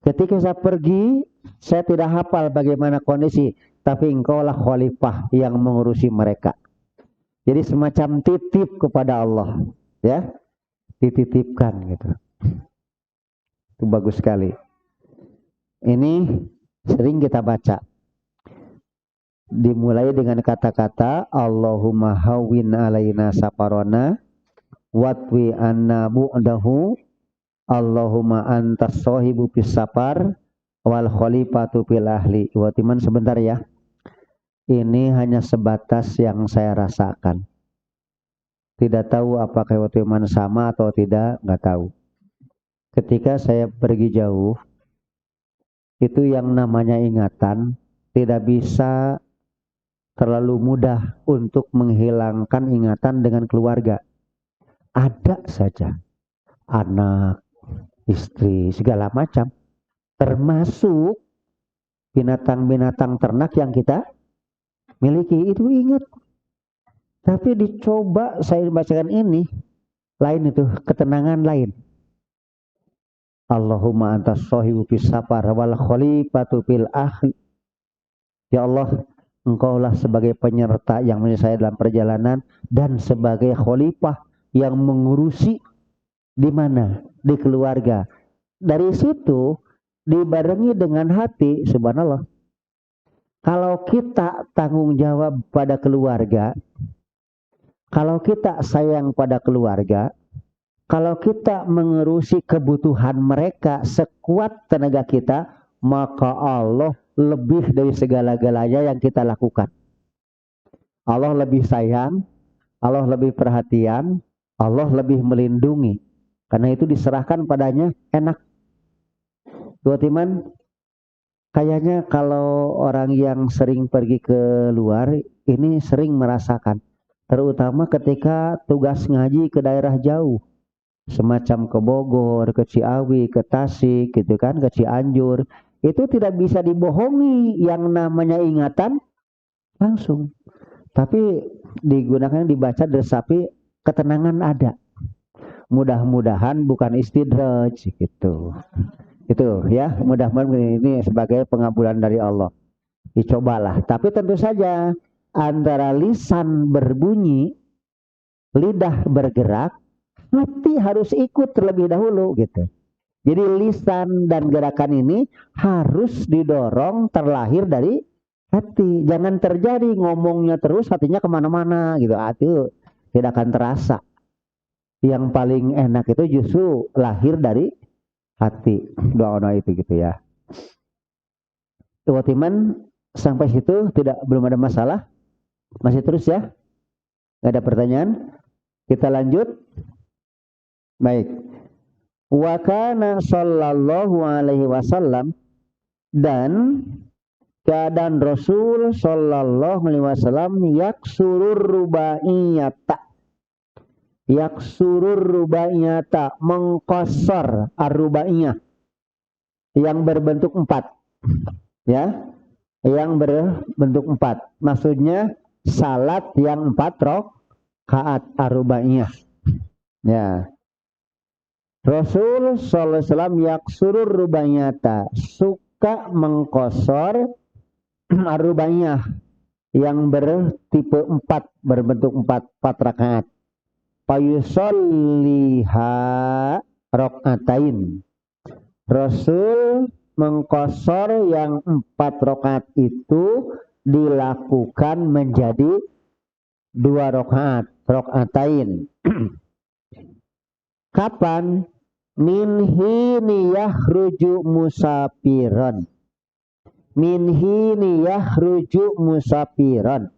Ketika saya pergi, saya tidak hafal bagaimana kondisi, tapi engkaulah khalifah yang mengurusi mereka. Jadi semacam titip kepada Allah, ya, dititipkan gitu. Itu bagus sekali. Ini sering kita baca. Dimulai dengan kata-kata Allahumma hawwin alaina safarona, watwi anna bu'dahu, Allahumma antas sahibu fis safar, wal khalifatu fil ahli. Watiman sebentar ya. Ini hanya sebatas yang saya rasakan. Tidak tahu apakah watiman sama atau tidak, nggak tahu. Ketika saya pergi jauh, itu yang namanya ingatan tidak bisa terlalu mudah untuk menghilangkan ingatan dengan keluarga. Ada saja anak, istri, segala macam, termasuk binatang-binatang ternak yang kita miliki, itu ingat. Tapi dicoba saya bacakan ini, lain itu, ketenangan lain. Allahumma antas sohibu fis safar wal khalifatu fil ahli. Ya Allah, Engkaulah sebagai penyerta yang menyertai saya dalam perjalanan dan sebagai khalifah yang mengurusi di mana? Di keluarga. Dari situ dibarengi dengan hati, subhanallah. Kalau kita tanggung jawab pada keluarga, kalau kita sayang pada keluarga, kalau kita mengurusi kebutuhan mereka sekuat tenaga kita, maka Allah lebih dari segala-galanya yang kita lakukan. Allah lebih sayang, Allah lebih perhatian, Allah lebih melindungi. Karena itu diserahkan padanya enak. Buat iman, kayaknya kalau orang yang sering pergi ke luar, ini sering merasakan. Terutama ketika tugas ngaji ke daerah jauh. Semacam ke Bogor, ke Ciawi, ke Tasik, gitu kan, ke Cianjur. Itu tidak bisa dibohongi yang namanya ingatan langsung. Tapi digunakan, dibaca, diresapi, ketenangan ada. Mudah-mudahan bukan istidraj gitu. Itu ya, mudah-mudahan ini sebagai pengabulan dari Allah. Dicobalah. Tapi tentu saja antara lisan berbunyi, lidah bergerak, hati harus ikut terlebih dahulu gitu. Jadi lisan dan gerakan ini harus didorong terlahir dari hati. Jangan terjadi ngomongnya terus hatinya kemana-mana gitu. Itu tidak akan terasa. Yang paling enak itu justru lahir dari hati. Doa-doa itu gitu ya. Iwatiman sampai situ belum ada masalah. Masih terus ya? Gak ada pertanyaan? Kita lanjut. Baik. Wa kana sallallahu alaihi wasallam, dan keadaan Rasul sallallahu alaihi wasallam yaksurur rubaiyata mengqassar ar-rubaiyah yang berbentuk 4 ya, yang berbentuk 4, maksudnya salat yang 4 rakaat ar-rubaiyah ya. Rasul sallallahu alaihi wasallam yaksurur rubaiyata, suka mengqasar ar-rubaiyah yang bertipe 4, berbentuk 4 rakaat. Fayusalliha rakaatain. Rasul mengqasar yang 4 rakaat itu dilakukan menjadi 2 rakaat, rakaatain. Kapan? Min hini yakhruju musafiran. Min hini yakhruju musafiran.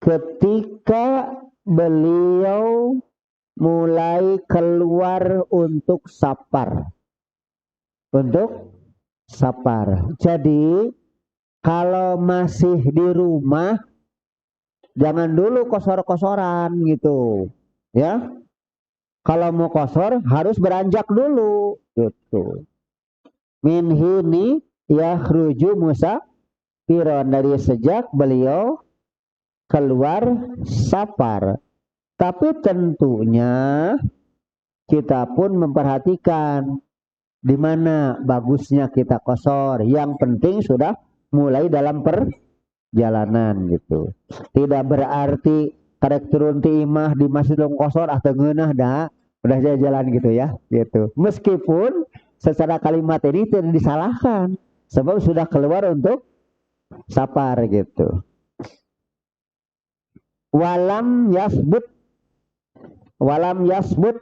Ketika beliau mulai keluar untuk safar. Untuk safar. Jadi kalau masih di rumah jangan dulu kosor-kosoran gitu. Ya. Kalau mau kosor harus beranjak dulu gitu. Min hini yakhruju musafiran, dari sejak beliau keluar safar. Tapi tentunya kita pun memperhatikan di mana bagusnya kita kosor. Yang penting sudah mulai dalam perjalanan gitu. Tidak berarti karek turun ti imah di masjid kosor atau ngeunah dah. Udah jalan gitu ya, gitu. Meskipun secara kalimat ini tidak disalahkan, sebab sudah keluar untuk safar gitu. Walam yasbut,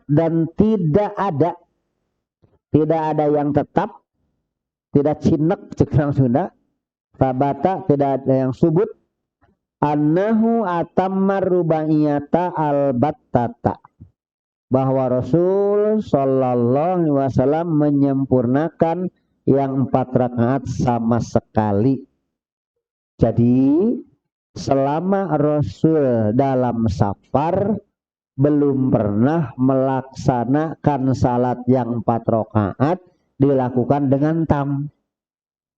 dan tidak ada yang tetap, tidak cinek cekrang Sunda, tabata, tidak ada yang subut, annahu atammar rubaiyata albattata, bahwa Rasul sallallahu alaihi wasallam menyempurnakan yang 4 rakaat sama sekali. Jadi selama Rasul dalam safar belum pernah melaksanakan salat yang 4 rakaat dilakukan dengan tam.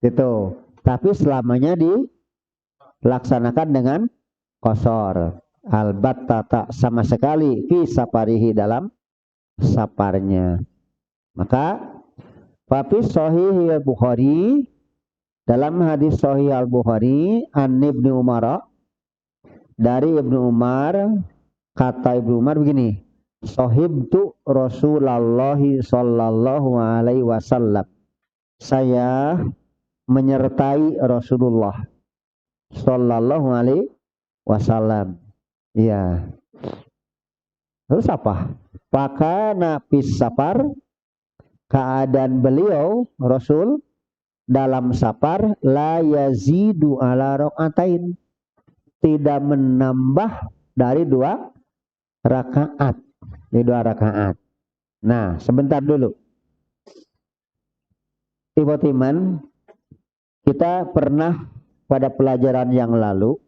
Gitu. Tapi selamanya dilaksanakan dengan qasar. Albatta tak sama sekali fi safarihi dalam saparnya. Maka Fafi Sahih Al-Bukhari, dalam hadis Sahih Al-Bukhari an Ibnu Umar, dari Ibnu Umar, kata Ibnu Umar begini, sahibtu Rasulullah sallallahu alaihi wasallam, saya menyertai Rasulullah sallallahu alaihi wasallam. Ya. Terus apa? Pakana fis safar, keadaan beliau Rasul dalam safar, la yazidu ala rakaatain, tidak menambah dari 2 rakaat. Ini 2 rakaat. Nah, sebentar dulu. Ibu Timan, kita pernah pada pelajaran yang lalu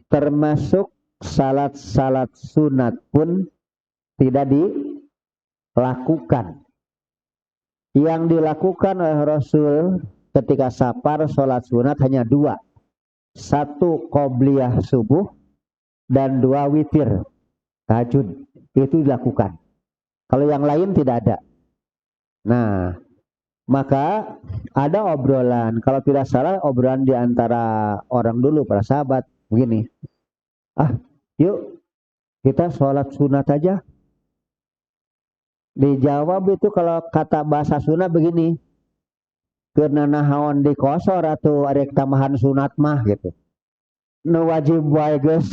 termasuk salat-salat sunat pun tidak dilakukan. Yang dilakukan oleh Rasul ketika safar salat sunat hanya 2. 1 qobliyah subuh dan 2 witir tahajud. Itu dilakukan. Kalau yang lain tidak ada. Nah, maka ada obrolan, kalau tidak salah obrolan di antara orang dulu, para sahabat, begini. Yuk kita sholat sunat aja. Dijawab itu kalau kata bahasa sunat begini, karena nahawan di kosor atau arek tambahan sunat mah gitu. Nu wajib wae geus.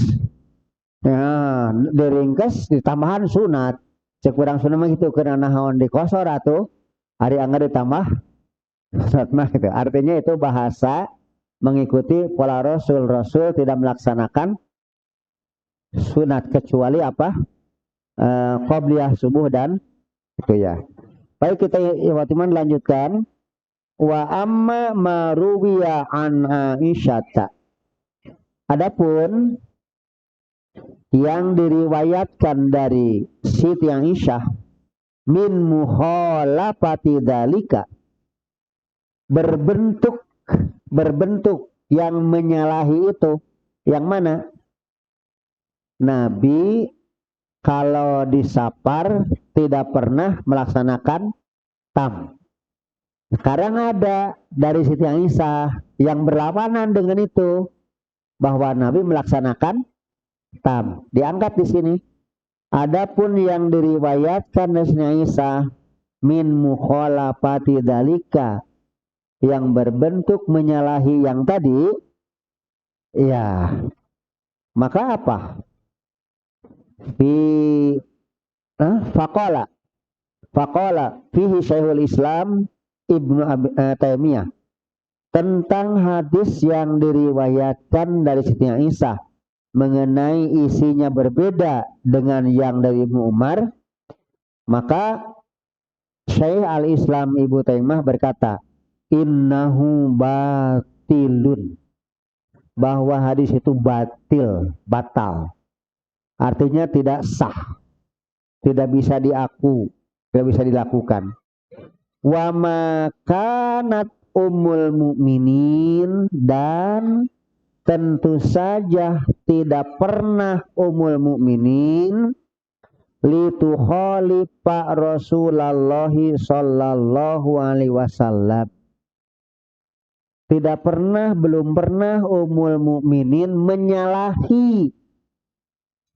Ya, diringkes ditambahan sunat. Cek urang sunat mah gitu, karena nahawan di kosor atau ari anggar ditambah sunat mah gitu. Artinya itu bahasa mengikuti pola Rasul. Rasul tidak melaksanakan sunat kecuali apa? Qobliyah subuh dan itu ya. Baik, kita Iwatiman lanjutkan. Wa amma maruwiya an Aisyata. Adapun yang diriwayatkan dari Siti Aisyah min mukhalafati dzalika, berbentuk yang menyalahi itu. Yang mana? Nabi kalau di safar tidak pernah melaksanakan tam. Sekarang ada dari Siti Aisyah yang berlawanan dengan itu, bahwa Nabi melaksanakan tam. Diangkat di sini. Adapun yang diriwayatkan dari Siti Aisyah min mukhalafati dzalika, yang berbentuk menyalahi yang tadi, ya, maka apa? Faqala fihi Syekhul Islam Ibnu Taimiyah, tentang hadis yang diriwayatkan dari Siti Aisyah mengenai isinya berbeda dengan yang dari Ibnu Umar, maka Syekh Al-Islam Ibnu Taimiyah berkata, innahu batilun, bahwa hadis itu batal. Artinya tidak sah, tidak bisa tidak bisa dilakukan. Wa makanat ummul mukminin, dan tentu saja tidak pernah ummul mukminin litukhalifa Rasulullah sallallahu alaihi wasallam. Tidak pernah, belum pernah ummul mukminin menyalahi,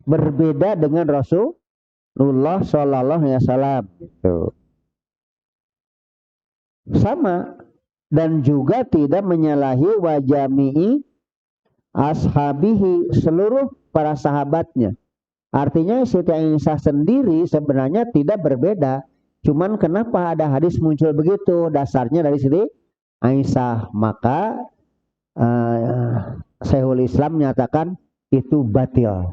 berbeda dengan Rasulullah sallallahu alaihi wasallam. Sama, dan juga tidak menyalahi wajami'i ashabihi, seluruh para sahabatnya. Artinya Siti Aisyah sendiri sebenarnya tidak berbeda. Cuman kenapa ada hadis muncul begitu? Dasarnya dari Siti Aisyah. Maka Syekhul Islam menyatakan itu batil,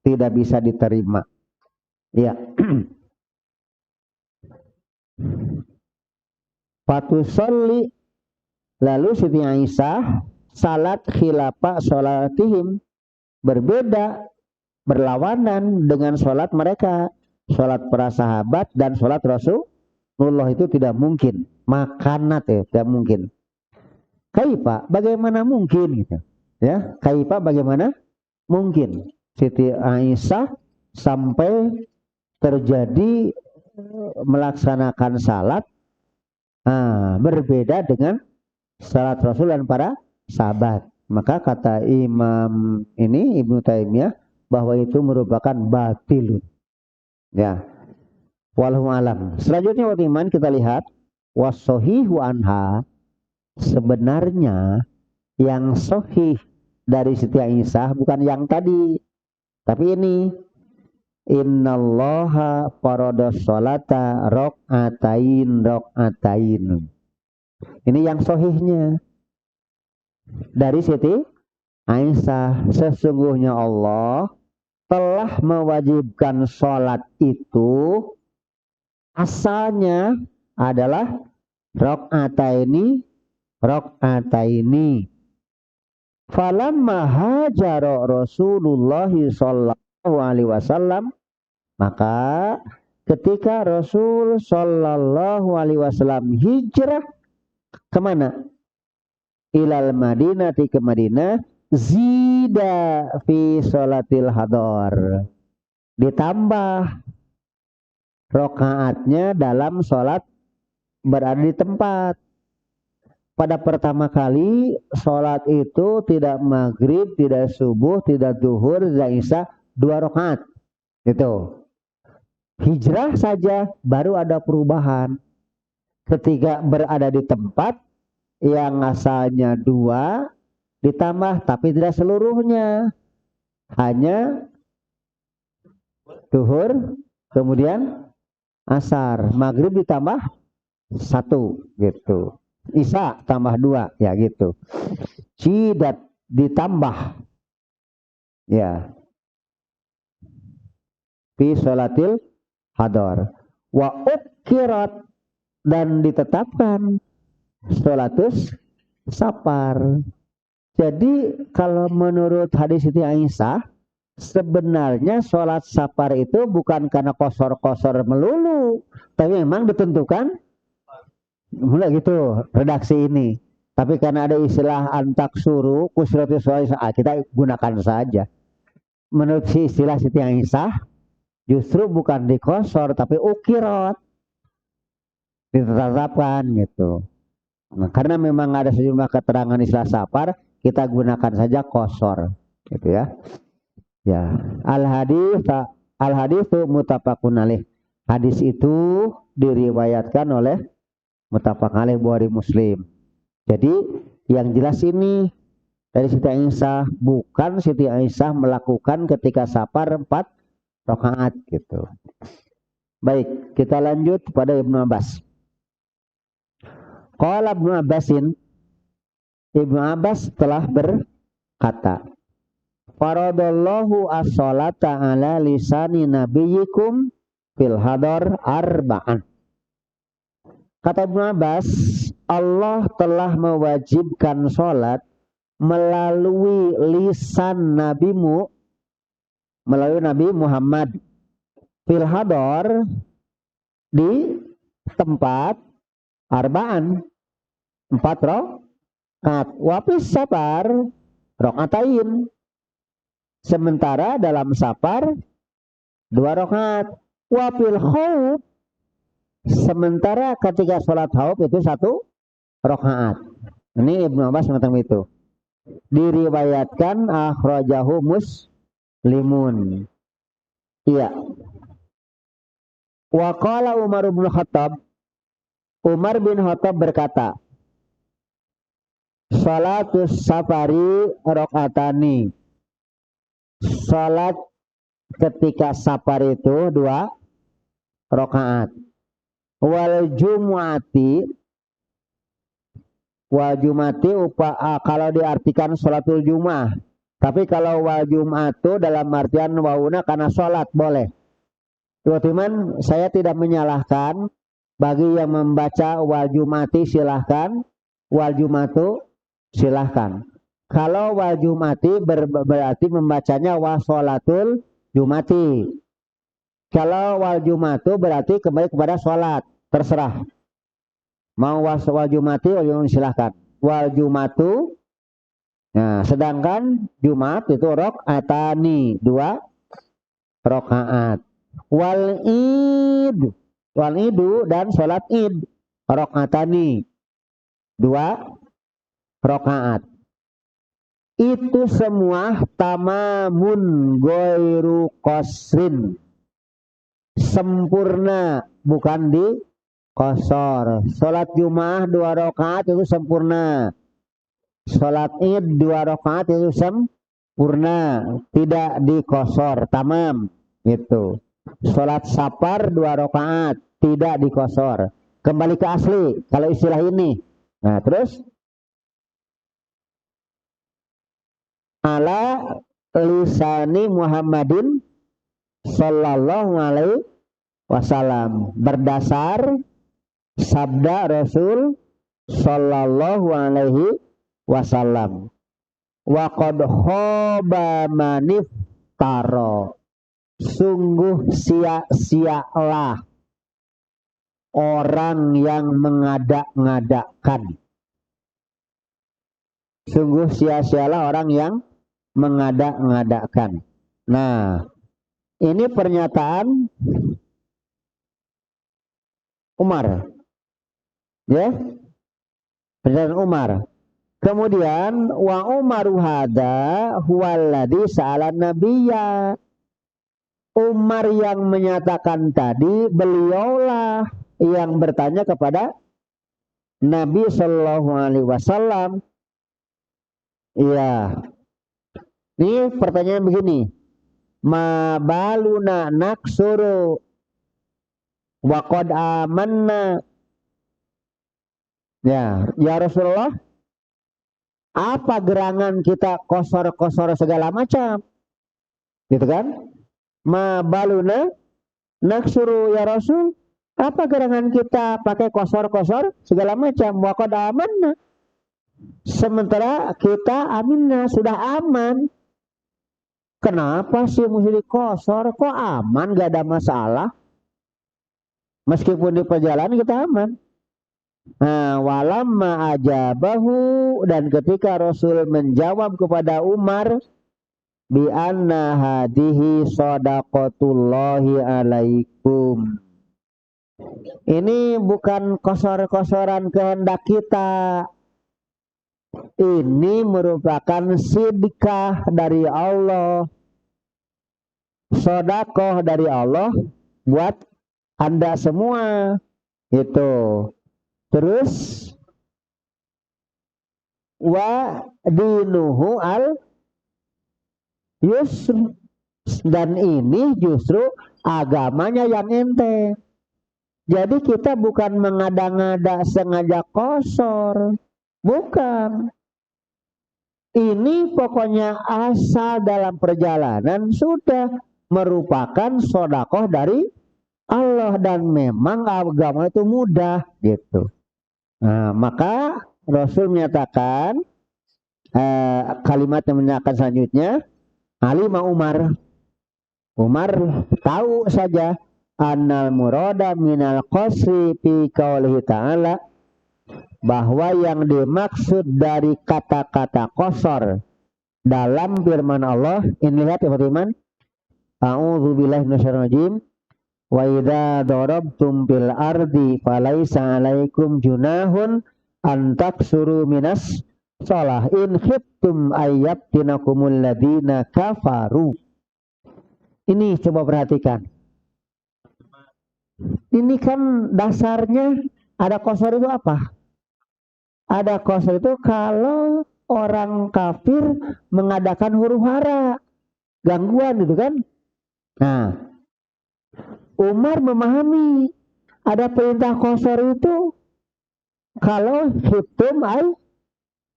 tidak bisa diterima. Ya. Fatusolli, lalu Siti Aisyah salat khilafa sholatihim, berbeda, berlawanan dengan sholat mereka. Sholat para sahabat dan sholat Rasulullah itu tidak mungkin. Makanat ya, tidak mungkin. Kaifa, bagaimana mungkin gitu. Ya, kaifa bagaimana mungkin. Siti Aisyah sampai terjadi melaksanakan salat berbeda dengan salat Rasul dan para sahabat. Maka kata Imam ini Ibnu Taimiyah bahwa itu merupakan batil. Ya. Wallahu alam. Selanjutnya iman kita lihat wasohihu anha, sebenarnya yang sahih dari Siti Aisyah bukan yang tadi, tapi ini innallaha farada sholata rok'atain. Ini yang sahihnya dari Siti Aisyah, sesungguhnya Allah telah mewajibkan sholat itu asalnya adalah rok'ataini. Falamma hajara Rasulullah sallallahu alaihi wasallam, maka ketika Rasul sallallahu alaihi wasallam hijrah kemana? Ilal Madinati, ke Madinah, zida fi sholatil hadar, ditambah rokaatnya dalam sholat berada di tempat. Pada pertama kali sholat itu tidak maghrib, tidak subuh, tidak duhur, tidak isya, 2 rokaat gitu. Hijrah saja baru ada perubahan. Ketika berada di tempat yang asalnya 2 ditambah, tapi tidak seluruhnya, hanya duhur kemudian asar, maghrib ditambah 1 gitu, isya tambah 2 ya gitu, cidat ditambah ya fi sholatil hadar wa ukirat, dan ditetapkan sholatus safar. Jadi kalau menurut hadis Siti Aisyah, sebenarnya sholat safar itu bukan karena kosor-kosor melulu, tapi memang ditentukan mulai gitu redaksi ini. Tapi karena ada istilah antak suruh kusratus sholat, kita gunakan saja. Menurut istilah Siti Aisyah, justru bukan dikosor tapi ukirat, ditetapkan gitu. Nah, karena memang ada sejumlah keterangan istilah safar, kita gunakan saja kosor gitu ya. Ya, al hadis muttafaqun alaih. Hadis itu diriwayatkan oleh muttafaq alaih Bukhari Muslim. Jadi yang jelas ini dari Siti Aisyah, bukan Siti Aisyah melakukan ketika safar 4 rakaat gitu. Baik, kita lanjut pada Ibnu Abbas. Qala Ibnu Abbasin, Ibnu Abbas telah berkata, faradallahu as-sholata ala lisani nabiyyikum fil hadar arba'an. Kata Ibnu Abbas, Allah telah mewajibkan sholat melalui lisan nabimu, melalui Nabi Muhammad, fil hadar, di tempat, arba'an, 4 rakaat, wafis safar rakaatain, sementara dalam safar 2 rakaat, wafil khauf, sementara ketika sholat khauf itu 1 rakaat. Ini Ibnu Abbas mengatakan itu. Diriwayatkan akhrajahu Muslimun. Iya. Wa qala Umar bin Khattab, Umar bin Khattab berkata, sholatus safari rakaatani, sholat ketika safar itu 2 rakaat. Wal jumu'ati, kalau diartikan sholatul jum'ah, tapi kalau wal jum'atu dalam artian wauna karena sholat boleh. Teman-teman, saya tidak menyalahkan Bagi yang membaca wal jumati silahkan, wal jumatu silahkan. Kalau wal jumati berarti membacanya wasolatul jumati. Kalau wal jumatu berarti kembali kepada sholat, terserah. Mau wal jumati, wal jumati silahkan. Wal jumatu, nah sedangkan jumat itu rok'atani, 2 rakaat. Wal id, wal idu dan sholat id, rok'atani, 2 rakaat. Itu semua tamamun goiru qasrin, sempurna, bukan di kosor. Sholat Jumat 2 rakaat itu sempurna. Sholat id 2 rakaat itu sempurna, tidak dikosor, tamam gitu. Sholat safar 2 rakaat tidak dikosor, kembali ke asli kalau istilah ini. Nah terus ala lisani Muhammadin sallallahu alaihi wasallam, berdasar sabda Rasul sallallahu alaihi wasallam. Wa qad khaba manif taro, sungguh sia-sialah orang yang mengadak-ngadakan. Sungguh sia-sialah orang yang mengadak-ngadakan. Nah, ini pernyataan Umar, ya, pernyataan Umar. Kemudian wa Umaru hada huwaladzi sa'ala nabiyya. Umar yang menyatakan tadi, beliaulah yang bertanya kepada Nabi Shallallahu Alaihi Wasallam. Iya, ini pertanyaan begini, ma baluna naksuru wa qad amanna. Ya Rasulullah, apa gerangan kita kosor-kosor segala macam, gitu kan? Ma baluna naksuru ya Rasul, apa gerangan kita pakai kosor-kosor segala macam, wa qad amanna, sementara kita aminna, sudah aman. Kenapa sih mesti dikosor? Kok aman, gak ada masalah? Meskipun di perjalanan kita aman. Nah, walamma ajabahu, dan ketika Rasul menjawab kepada Umar, bi anna hadihi shadaqatullahi alaikum. Ini bukan kosor-kosoran kehendak kita. Ini merupakan sedekah dari Allah, sedekah dari Allah buat Anda semua. Itu. Terus wa dinuhu al yusr, dan ini justru agamanya yang ente. Jadi kita bukan mengada-ngada sengaja kosor. Bukan. Ini pokoknya asal dalam perjalanan sudah merupakan sedekah dari Allah, dan memang agama itu mudah gitu. Nah, maka Rasul menyatakan kalimat yang menyatakan selanjutnya, alima Umar. Umar tahu saja annal murada minal qasri fi qaulihi ta'ala, bahwa yang dimaksud dari kata-kata kosor dalam firman Allah, ini lihat ya firman, a'udzubillahi minasyaitonir rajim, wa idza darabtum fil ardi falaisa 'alaikum junahun an taksuru minas shalah in khiftum ayyabtinakumul ladzina kafaru. Ini coba perhatikan. Ini kan dasarnya ada kosor itu apa? Ada kosor itu kalau orang kafir mengadakan huru hara, gangguan gitu kan. Nah, Umar memahami ada perintah kosor itu kalau hitum ay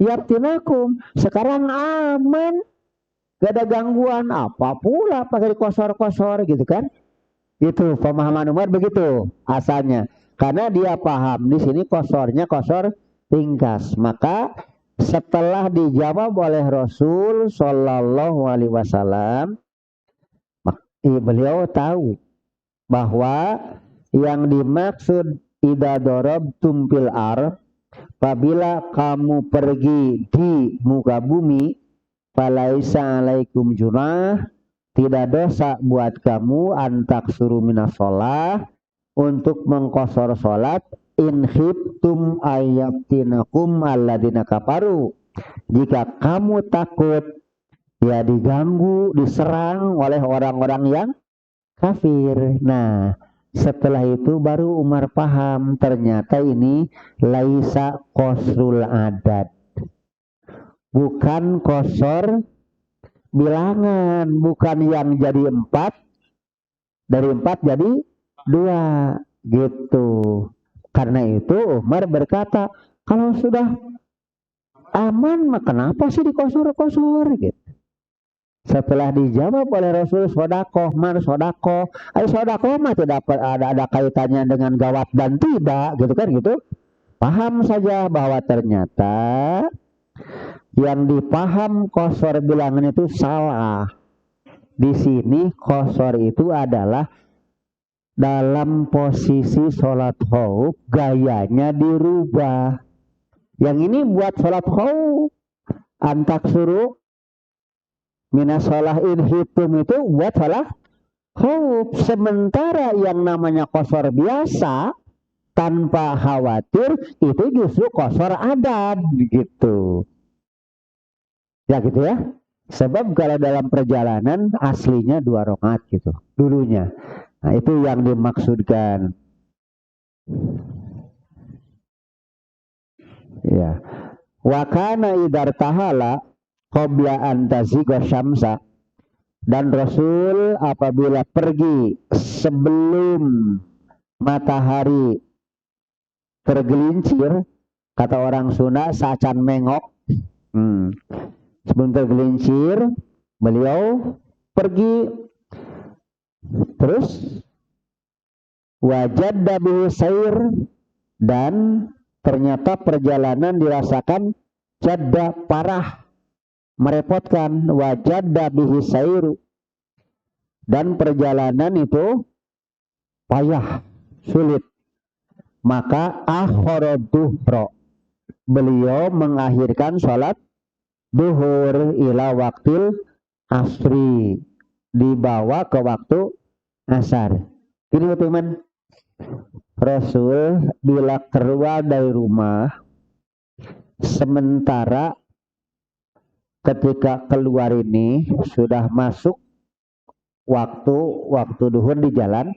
yaptinakum, sekarang aman, gak ada gangguan, apa pula pakai kosor-kosor gitu kan. Itu pemahaman Umar begitu asalnya. Karena dia paham di sini kosornya kosor ringkas. Maka setelah dijawab oleh Rasul Shallallahu Alaihi Wasallam, beliau tahu bahwa yang dimaksud idza darabtum fil ard, apabila kamu pergi di muka bumi, falaisa alaikum junah, tidak dosa buat kamu antak suruh minas sholah, untuk mengkosor sholat, in khiftum ayaftinakum alladina kafaru, jika kamu takut ya diganggu, diserang oleh orang-orang yang kafir. Nah, setelah itu baru Umar paham, ternyata ini laisa qasrul adad, bukan kosor bilangan, bukan yang jadi 4 dari 4 jadi 2 gitu. Karena itu Umar berkata, kalau sudah aman mah kenapa sih dikosor-kosor gitu. Setelah dijawab oleh Rasul, sodakoh man sodakoh, sodakoh mah tidak ada kaitannya dengan gawat dan tidak gitu kan gitu. Paham saja bahwa ternyata yang dipaham kosor bilangan itu salah. Di sini kosor itu adalah dalam posisi sholat khauf, gayanya dirubah. Yang ini buat sholat khauf, antak suruh minas sholah in hitum itu buat sholat khauf. Sementara yang namanya kosor biasa tanpa khawatir itu justru kosor adad gitu. Ya gitu ya. Sebab kalau dalam perjalanan aslinya 2 rakaat gitu dulunya. Nah, itu yang dimaksudkan. Ya. Wa kana idar tahala qabla an taziga syamsa, dan Rasul apabila pergi sebelum matahari tergelincir, kata orang Sunda sacan mengok. Sebelum tergelincir beliau pergi, terus wajadda bihi sair, dan ternyata perjalanan dirasakan jadda parah, merepotkan. Wajadda bihi sair, dan perjalanan itu payah, sulit. Maka akhara duhra, beliau mengakhirkan sholat duhur ila waktil asri, dibawa ke waktu asar. Ini teman, Rasul bila keluar dari rumah, sementara ketika keluar ini sudah masuk waktu duhur di jalan,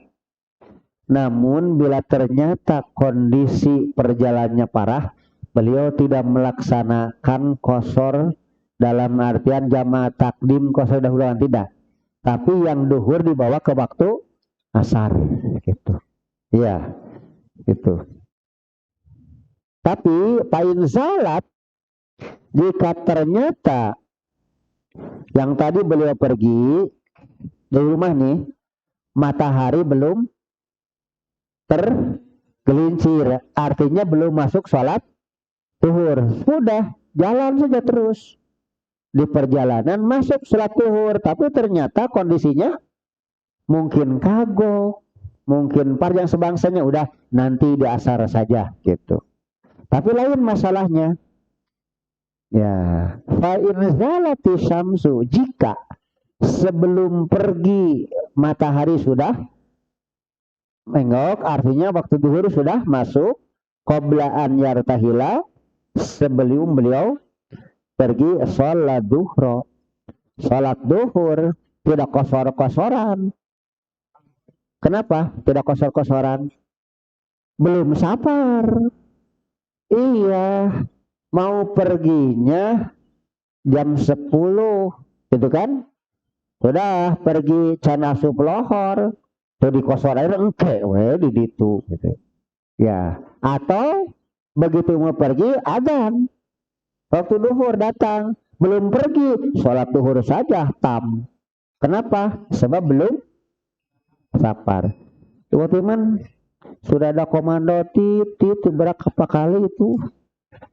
namun bila ternyata kondisi perjalanannya parah, beliau tidak melaksanakan qashar dalam artian jamaah takdim qashar dahuluan, tidak, tapi yang duhur dibawa ke waktu asar gitu. Ya, gitu. Tapi pain salat, jika ternyata yang tadi beliau pergi dari rumah nih, matahari belum tergelincir, artinya belum masuk sholat duhur, sudah jalan saja terus. Di perjalanan masuk sholat duhur, tapi ternyata kondisinya mungkin kagok, mungkin parjang sebangsanya, udah nanti di asar saja gitu. Tapi lain masalahnya, ya, fa in zalati syamsu, jika sebelum pergi matahari sudah menggok, artinya waktu duhur sudah masuk, qabla an yartahila, sebelum beliau pergi sholat duhur. Sholat duhur tidak kosor-kosoran. Kenapa tidak kosor-kosoran? Belum sapar. Iya, mau perginya jam 10 gitu kan, sudah pergi can asup lohor, tuh di kosor air engke di ditu gitu ya. Atau begitu mau pergi adzan, waktu duhur datang, belum pergi, sholat duhur saja tam. Kenapa? Sebab belum sapar. Teman-teman, Sudah ada komando tit berapa kali itu.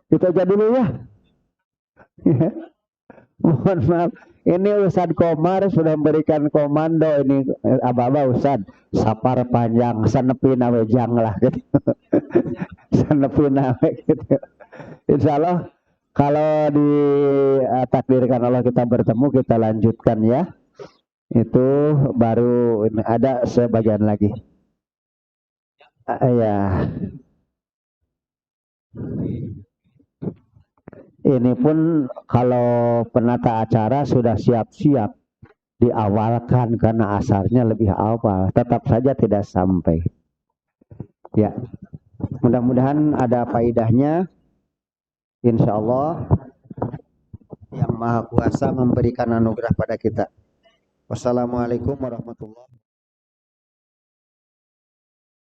Kita aja dulu ya. Mohon maaf. Ini Ustadz Komar sudah memberikan komando ini aba-aba Ustadz sapar panjang sanepin awejang lah gitu. Sanepin awe gitu. Insya Allah kalau ditakdirkan Allah kita bertemu kita lanjutkan ya. Itu baru ini ada sebagian lagi. Ya. Ini pun kalau penata acara sudah siap-siap diawalkan karena asarnya lebih awal, tetap saja tidak sampai. Ya, mudah-mudahan ada faedahnya. Insya Allah yang Maha Kuasa memberikan anugerah pada kita. Wassalamualaikum warahmatullahi wabarakatuh.